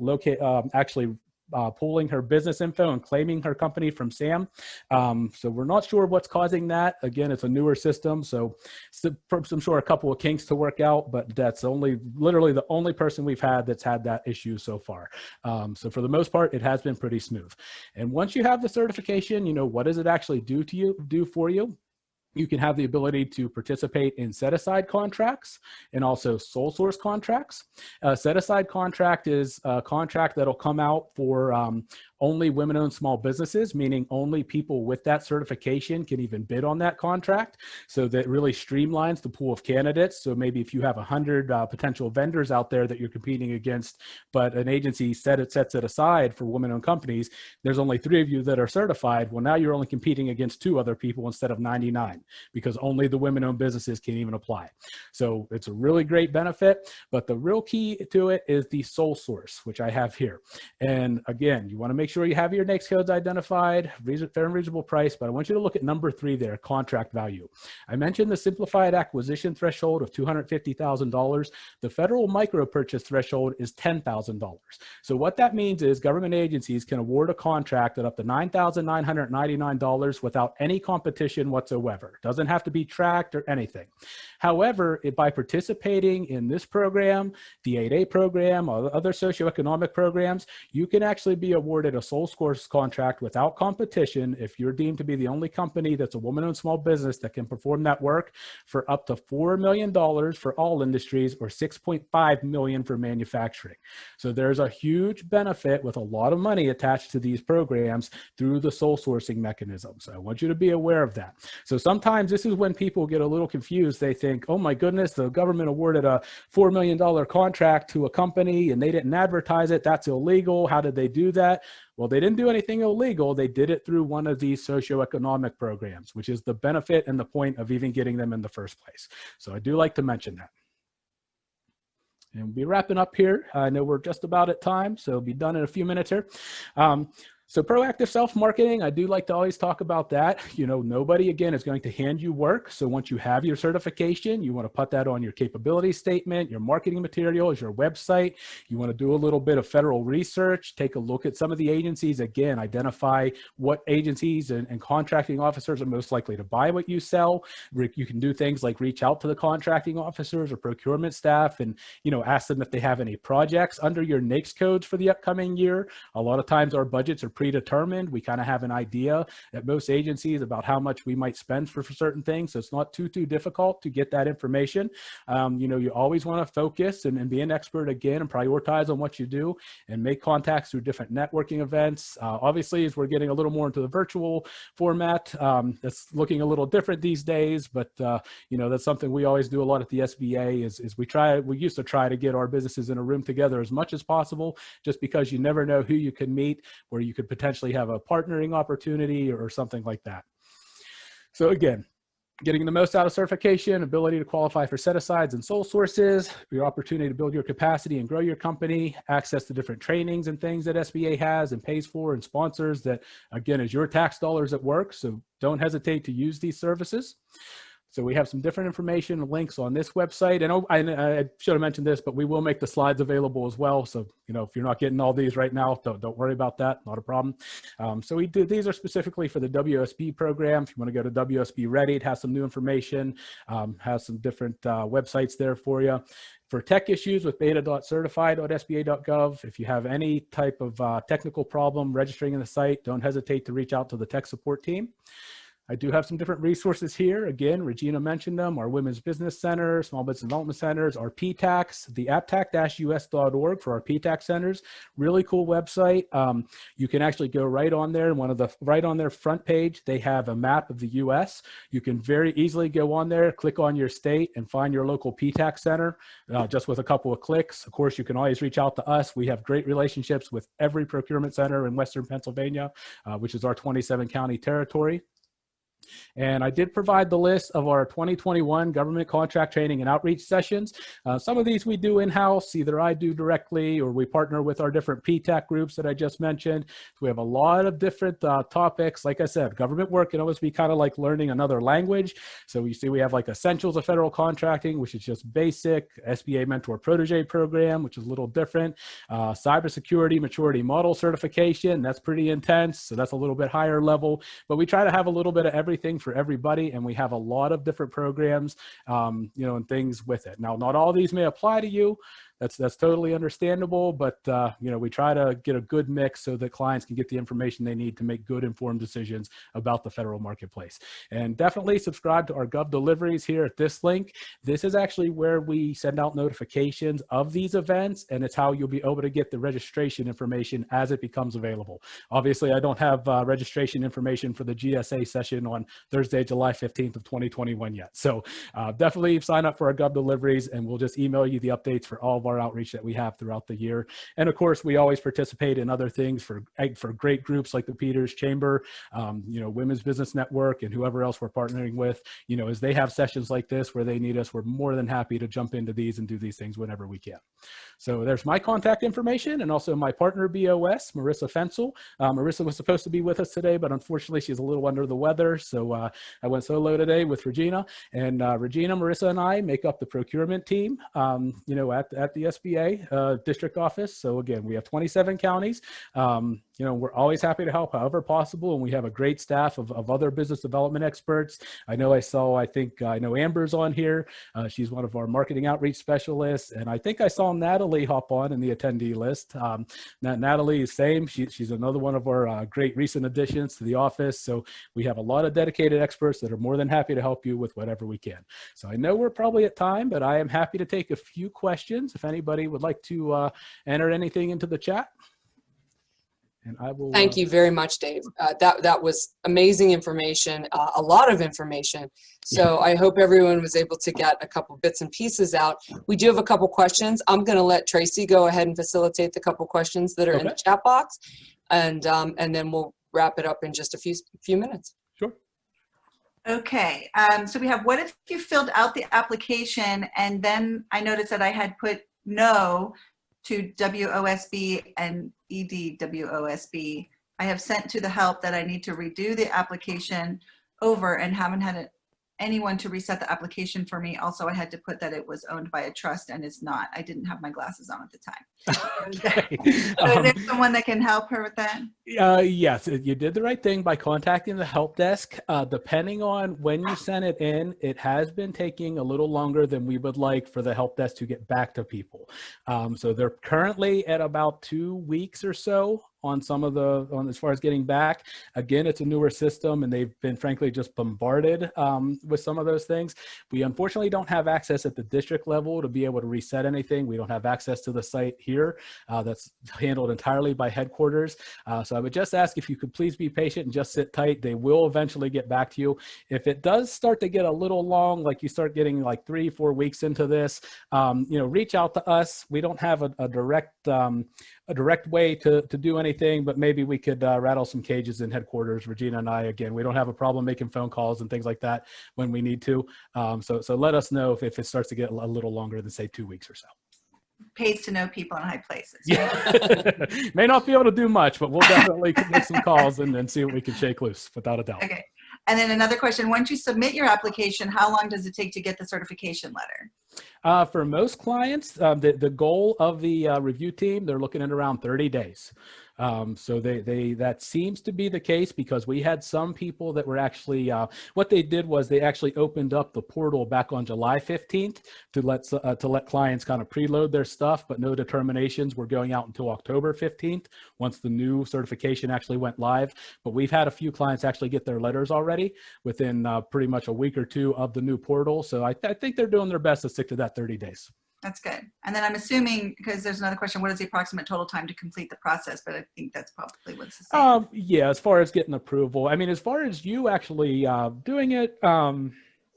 pulling her business info and claiming her company from SAM. So we're not sure what's causing that. Again, it's a newer system, so I'm sure a couple of kinks to work out, but that's literally the only person we've had that's had that issue so far. So for the most part, it has been pretty smooth. And once you have the certification, what does it actually do for you? You can have the ability to participate in set-aside contracts and also sole source contracts. A set-aside contract is a contract that'll come out for only women-owned small businesses, meaning only people with that certification can even bid on that contract. So that really streamlines the pool of candidates. So maybe if you have 100 potential vendors out there that you're competing against, but an agency sets it aside for women-owned companies, there's only 3 of you that are certified. Well, now you're only competing against 2 other people instead of 99, because only the women-owned businesses can even apply. So it's a really great benefit, but the real key to it is the sole source, which I have here. And again, you want to make sure you have your NAICS codes identified, fair and reasonable price, but I want you to look at number 3 there, contract value. I mentioned the simplified acquisition threshold of $250,000. The federal micro purchase threshold is $10,000. So what that means is government agencies can award a contract at up to $9,999 without any competition whatsoever. Doesn't have to be tracked or anything. However, by participating in this program, the 8A program, or other socioeconomic programs, you can actually be awarded a sole source contract without competition if you're deemed to be the only company that's a woman-owned small business that can perform that work, for up to $4 million for all industries, or $6.5 million for manufacturing. So there's a huge benefit with a lot of money attached to these programs through the sole sourcing mechanism. So I want you to be aware of that. So sometimes this is when people get a little confused. They think, oh my goodness, the government awarded a $4 million contract to a company and they didn't advertise it. That's illegal. How did they do that? Well, they didn't do anything illegal. They did it through one of these socioeconomic programs, which is the benefit and the point of even getting them in the first place. So I do like to mention that. And we'll be wrapping up here. I know we're just about at time, so we'll be done in a few minutes here. So proactive self-marketing, I do like to always talk about that. You know, nobody, again, is going to hand you work. So once you have your certification, you want to put that on your capability statement, your marketing materials, your website. You want to do a little bit of federal research, take a look at some of the agencies, again, identify what agencies and contracting officers are most likely to buy what you sell. You can do things like reach out to the contracting officers or procurement staff and, you know, ask them if they have any projects under your NAICS codes for the upcoming year. A lot of times our budgets are predetermined. We kind of have an idea at most agencies about how much we might spend for certain things. So it's not too difficult to get that information. You know, you always want to focus and be an expert again and prioritize on what you do and make contacts through different networking events. Obviously, as we're getting a little more into the virtual format, that's looking a little different these days, but you know, that's something we always do a lot at the SBA is we used to try to get our businesses in a room together as much as possible, just because you never know who you can meet, where you could potentially have a partnering opportunity or something like that. So again, getting the most out of certification, ability to qualify for set-asides and sole sources, your opportunity to build your capacity and grow your company, access to different trainings and things that SBA has and pays for, and sponsors that, again, is your tax dollars at work. So don't hesitate to use these services. So we have some different information and links on this website. And I should have mentioned this, but we will make the slides available as well. So, you know, if you're not getting all these right now, don't worry about that. Not a problem. So these are specifically for the WSB program. If you want to go to WSB Ready, it has some new information, has some different websites there for you. For tech issues with beta.certified.sba.gov, if you have any type of technical problem registering in the site, don't hesitate to reach out to the tech support team. I do have some different resources here. Again, Regina mentioned them, our Women's Business Center, Small Business Development Centers, our PTACs, the aptac-us.org for our PTAC centers. Really cool website. You can actually go right on there, and right on their front page, they have a map of the US. You can very easily go on there, click on your state, and find your local PTAC center just with a couple of clicks. Of course, you can always reach out to us. We have great relationships with every procurement center in Western Pennsylvania, which is our 27 county territory. And I did provide the list of our 2021 government contract training and outreach sessions. Some of these we do in-house, either I do directly or we partner with our different PTAC groups that I just mentioned. So we have a lot of different topics. Like I said, government work can always be kind of like learning another language. So you see we have like Essentials of Federal Contracting, which is just basic, SBA Mentor Protege program, which is a little different, cybersecurity maturity model certification, that's pretty intense. So that's a little bit higher level, but we try to have a little bit of everything for everybody, and we have a lot of different programs, you know, and things with it. Now, not all these may apply to you. that's totally understandable, but we try to get a good mix so that clients can get the information they need to make good informed decisions about the federal marketplace. And definitely subscribe to our Gov deliveries here at this link. This is actually where we send out notifications of these events, and it's how you'll be able to get the registration information as it becomes available. Obviously, I don't have registration information for the GSA session on Thursday, July 15th of 2021 yet. So definitely sign up for our Gov deliveries, and we'll just email you the updates for all of our outreach that we have throughout the year. And of course, we always participate in other things for great groups like the Peters Chamber, Women's Business Network, and whoever else we're partnering with. As they have sessions like this where they need us, we're more than happy to jump into these and do these things whenever we can. So there's my contact information, and also my partner BOS, Marissa Fensel. Marissa was supposed to be with us today, but unfortunately she's a little under the weather. So I went solo today with Regina, and Regina, Marissa, and I make up the procurement team, at the SBA district office. So again, we have 27 counties. We're always happy to help however possible, and we have a great staff of other business development experts. I know Amber's on here. She's one of our marketing outreach specialists, and I think I saw Natalie hop on in the attendee list. Natalie is same. She's another one of our great recent additions to the office. So we have a lot of dedicated experts that are more than happy to help you with whatever we can. So I know we're probably at time, but I am happy to take a few questions if anybody would like to enter anything into the chat. And I will. Thank you very much, Dave. That was amazing information, a lot of information. So I hope everyone was able to get a couple bits and pieces out. We do have a couple questions. I'm going to let Tracy go ahead and facilitate the couple questions that are in the chat box, and then we'll wrap it up in just a few minutes. Sure. Okay, so we have, what if you filled out the application and then I noticed that I had put no to WOSB and EDWOSB. I have sent to the help that I need to redo the application over and haven't had anyone to reset the application for me. Also, I had to put that it was owned by a trust and it's not. I didn't have my glasses on at the time. Okay. So is there someone that can help her with that? Yes, you did the right thing by contacting the help desk. Depending on when you sent it in, it has been taking a little longer than we would like for the help desk to get back to people. So they're currently at about 2 weeks or so on as far as getting back. Again, it's a newer system and they've been frankly just bombarded with some of those things. We unfortunately don't have access at the district level to be able to reset anything. We don't have access to the site here. That's handled entirely by headquarters. So I would just ask if you could please be patient and just sit tight. They will eventually get back to you. If it does start to get a little long, like you start getting like 3-4 weeks into this, reach out to us. We don't have a direct way to do anything, but maybe we could rattle some cages in headquarters. Regina and I, again, we don't have a problem making phone calls and things like that when we need to. So let us know if it starts to get a little longer than say 2 weeks or so. Pays to know people in high places. Yeah. May not be able to do much, but we'll definitely make some calls and see what we can shake loose, without a doubt. Okay. And then another question, once you submit your application, how long does it take to get the certification letter? For most clients, the goal of the review team, they're looking at around 30 days. So that seems to be the case because we had some people that were actually, what they did was they actually opened up the portal back on July 15th to let clients kind of preload their stuff, but no determinations were going out until October 15th once the new certification actually went live. But we've had a few clients actually get their letters already within pretty much a week or two of the new portal. So I think they're doing their best to stick to that 30 days. That's good. And then I'm assuming, because there's another question, what is the approximate total time to complete the process? But I think that's probably what's the same. Yeah, as far as getting approval, I mean, as far as you actually doing it,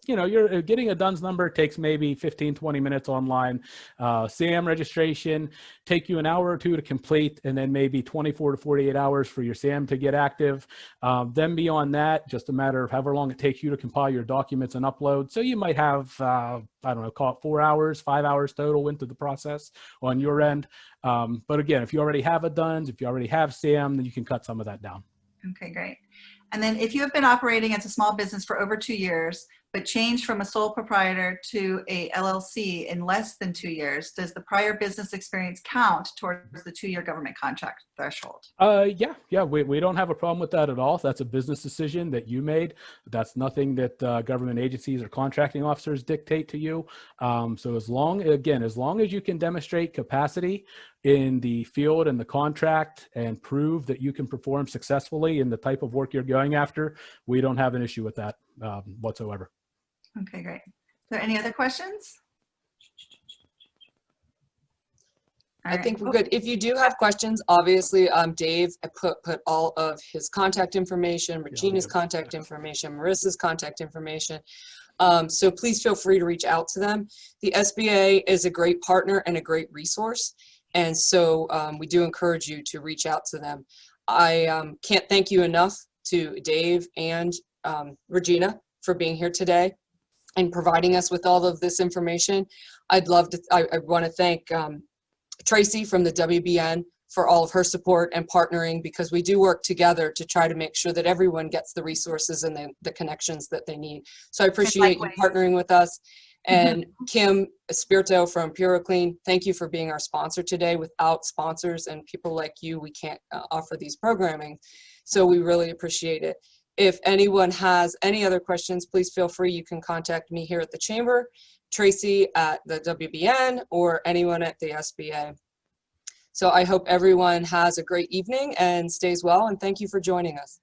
you're getting a DUNS number takes maybe 15-20 minutes online. SAM registration take you an hour or two to complete, and then maybe 24 to 48 hours for your SAM to get active. Then beyond that, just a matter of however long it takes you to compile your documents and upload. So you might have, call it 4 hours, 5 hours total into the process on your end. But again, if you already have a DUNS, if you already have SAM, then you can cut some of that down. Okay, great. And then if you have been operating as a small business for over 2 years, but changed from a sole proprietor to a LLC in less than 2 years, does the prior business experience count towards the 2-year government contract threshold? Yeah, we don't have a problem with that at all. That's a business decision that you made. That's nothing that government agencies or contracting officers dictate to you. So as long as you can demonstrate capacity in the field and the contract and prove that you can perform successfully in the type of work you're going after, we don't have an issue with that whatsoever. Okay, great. Are there any other questions? All I right. think we're good. If you do have questions, obviously, Dave put all of his contact information, Regina's contact information, Marissa's contact information. So please feel free to reach out to them. The SBA is a great partner and a great resource. And so we do encourage you to reach out to them. I can't thank you enough to Dave and Regina for being here today and providing us with all of this information. I want to thank Tracy from the WBN for all of her support and partnering, because we do work together to try to make sure that everyone gets the resources and the connections that they need. So I appreciate you partnering with us. And Kim Espirito from PuroClean, thank you for being our sponsor today. Without sponsors and people like you, we can't offer these programming. So we really appreciate it. If anyone has any other questions, please feel free. You can contact me here at the Chamber, Tracy at the WBN, or anyone at the SBA. So I hope everyone has a great evening and stays well, and thank you for joining us.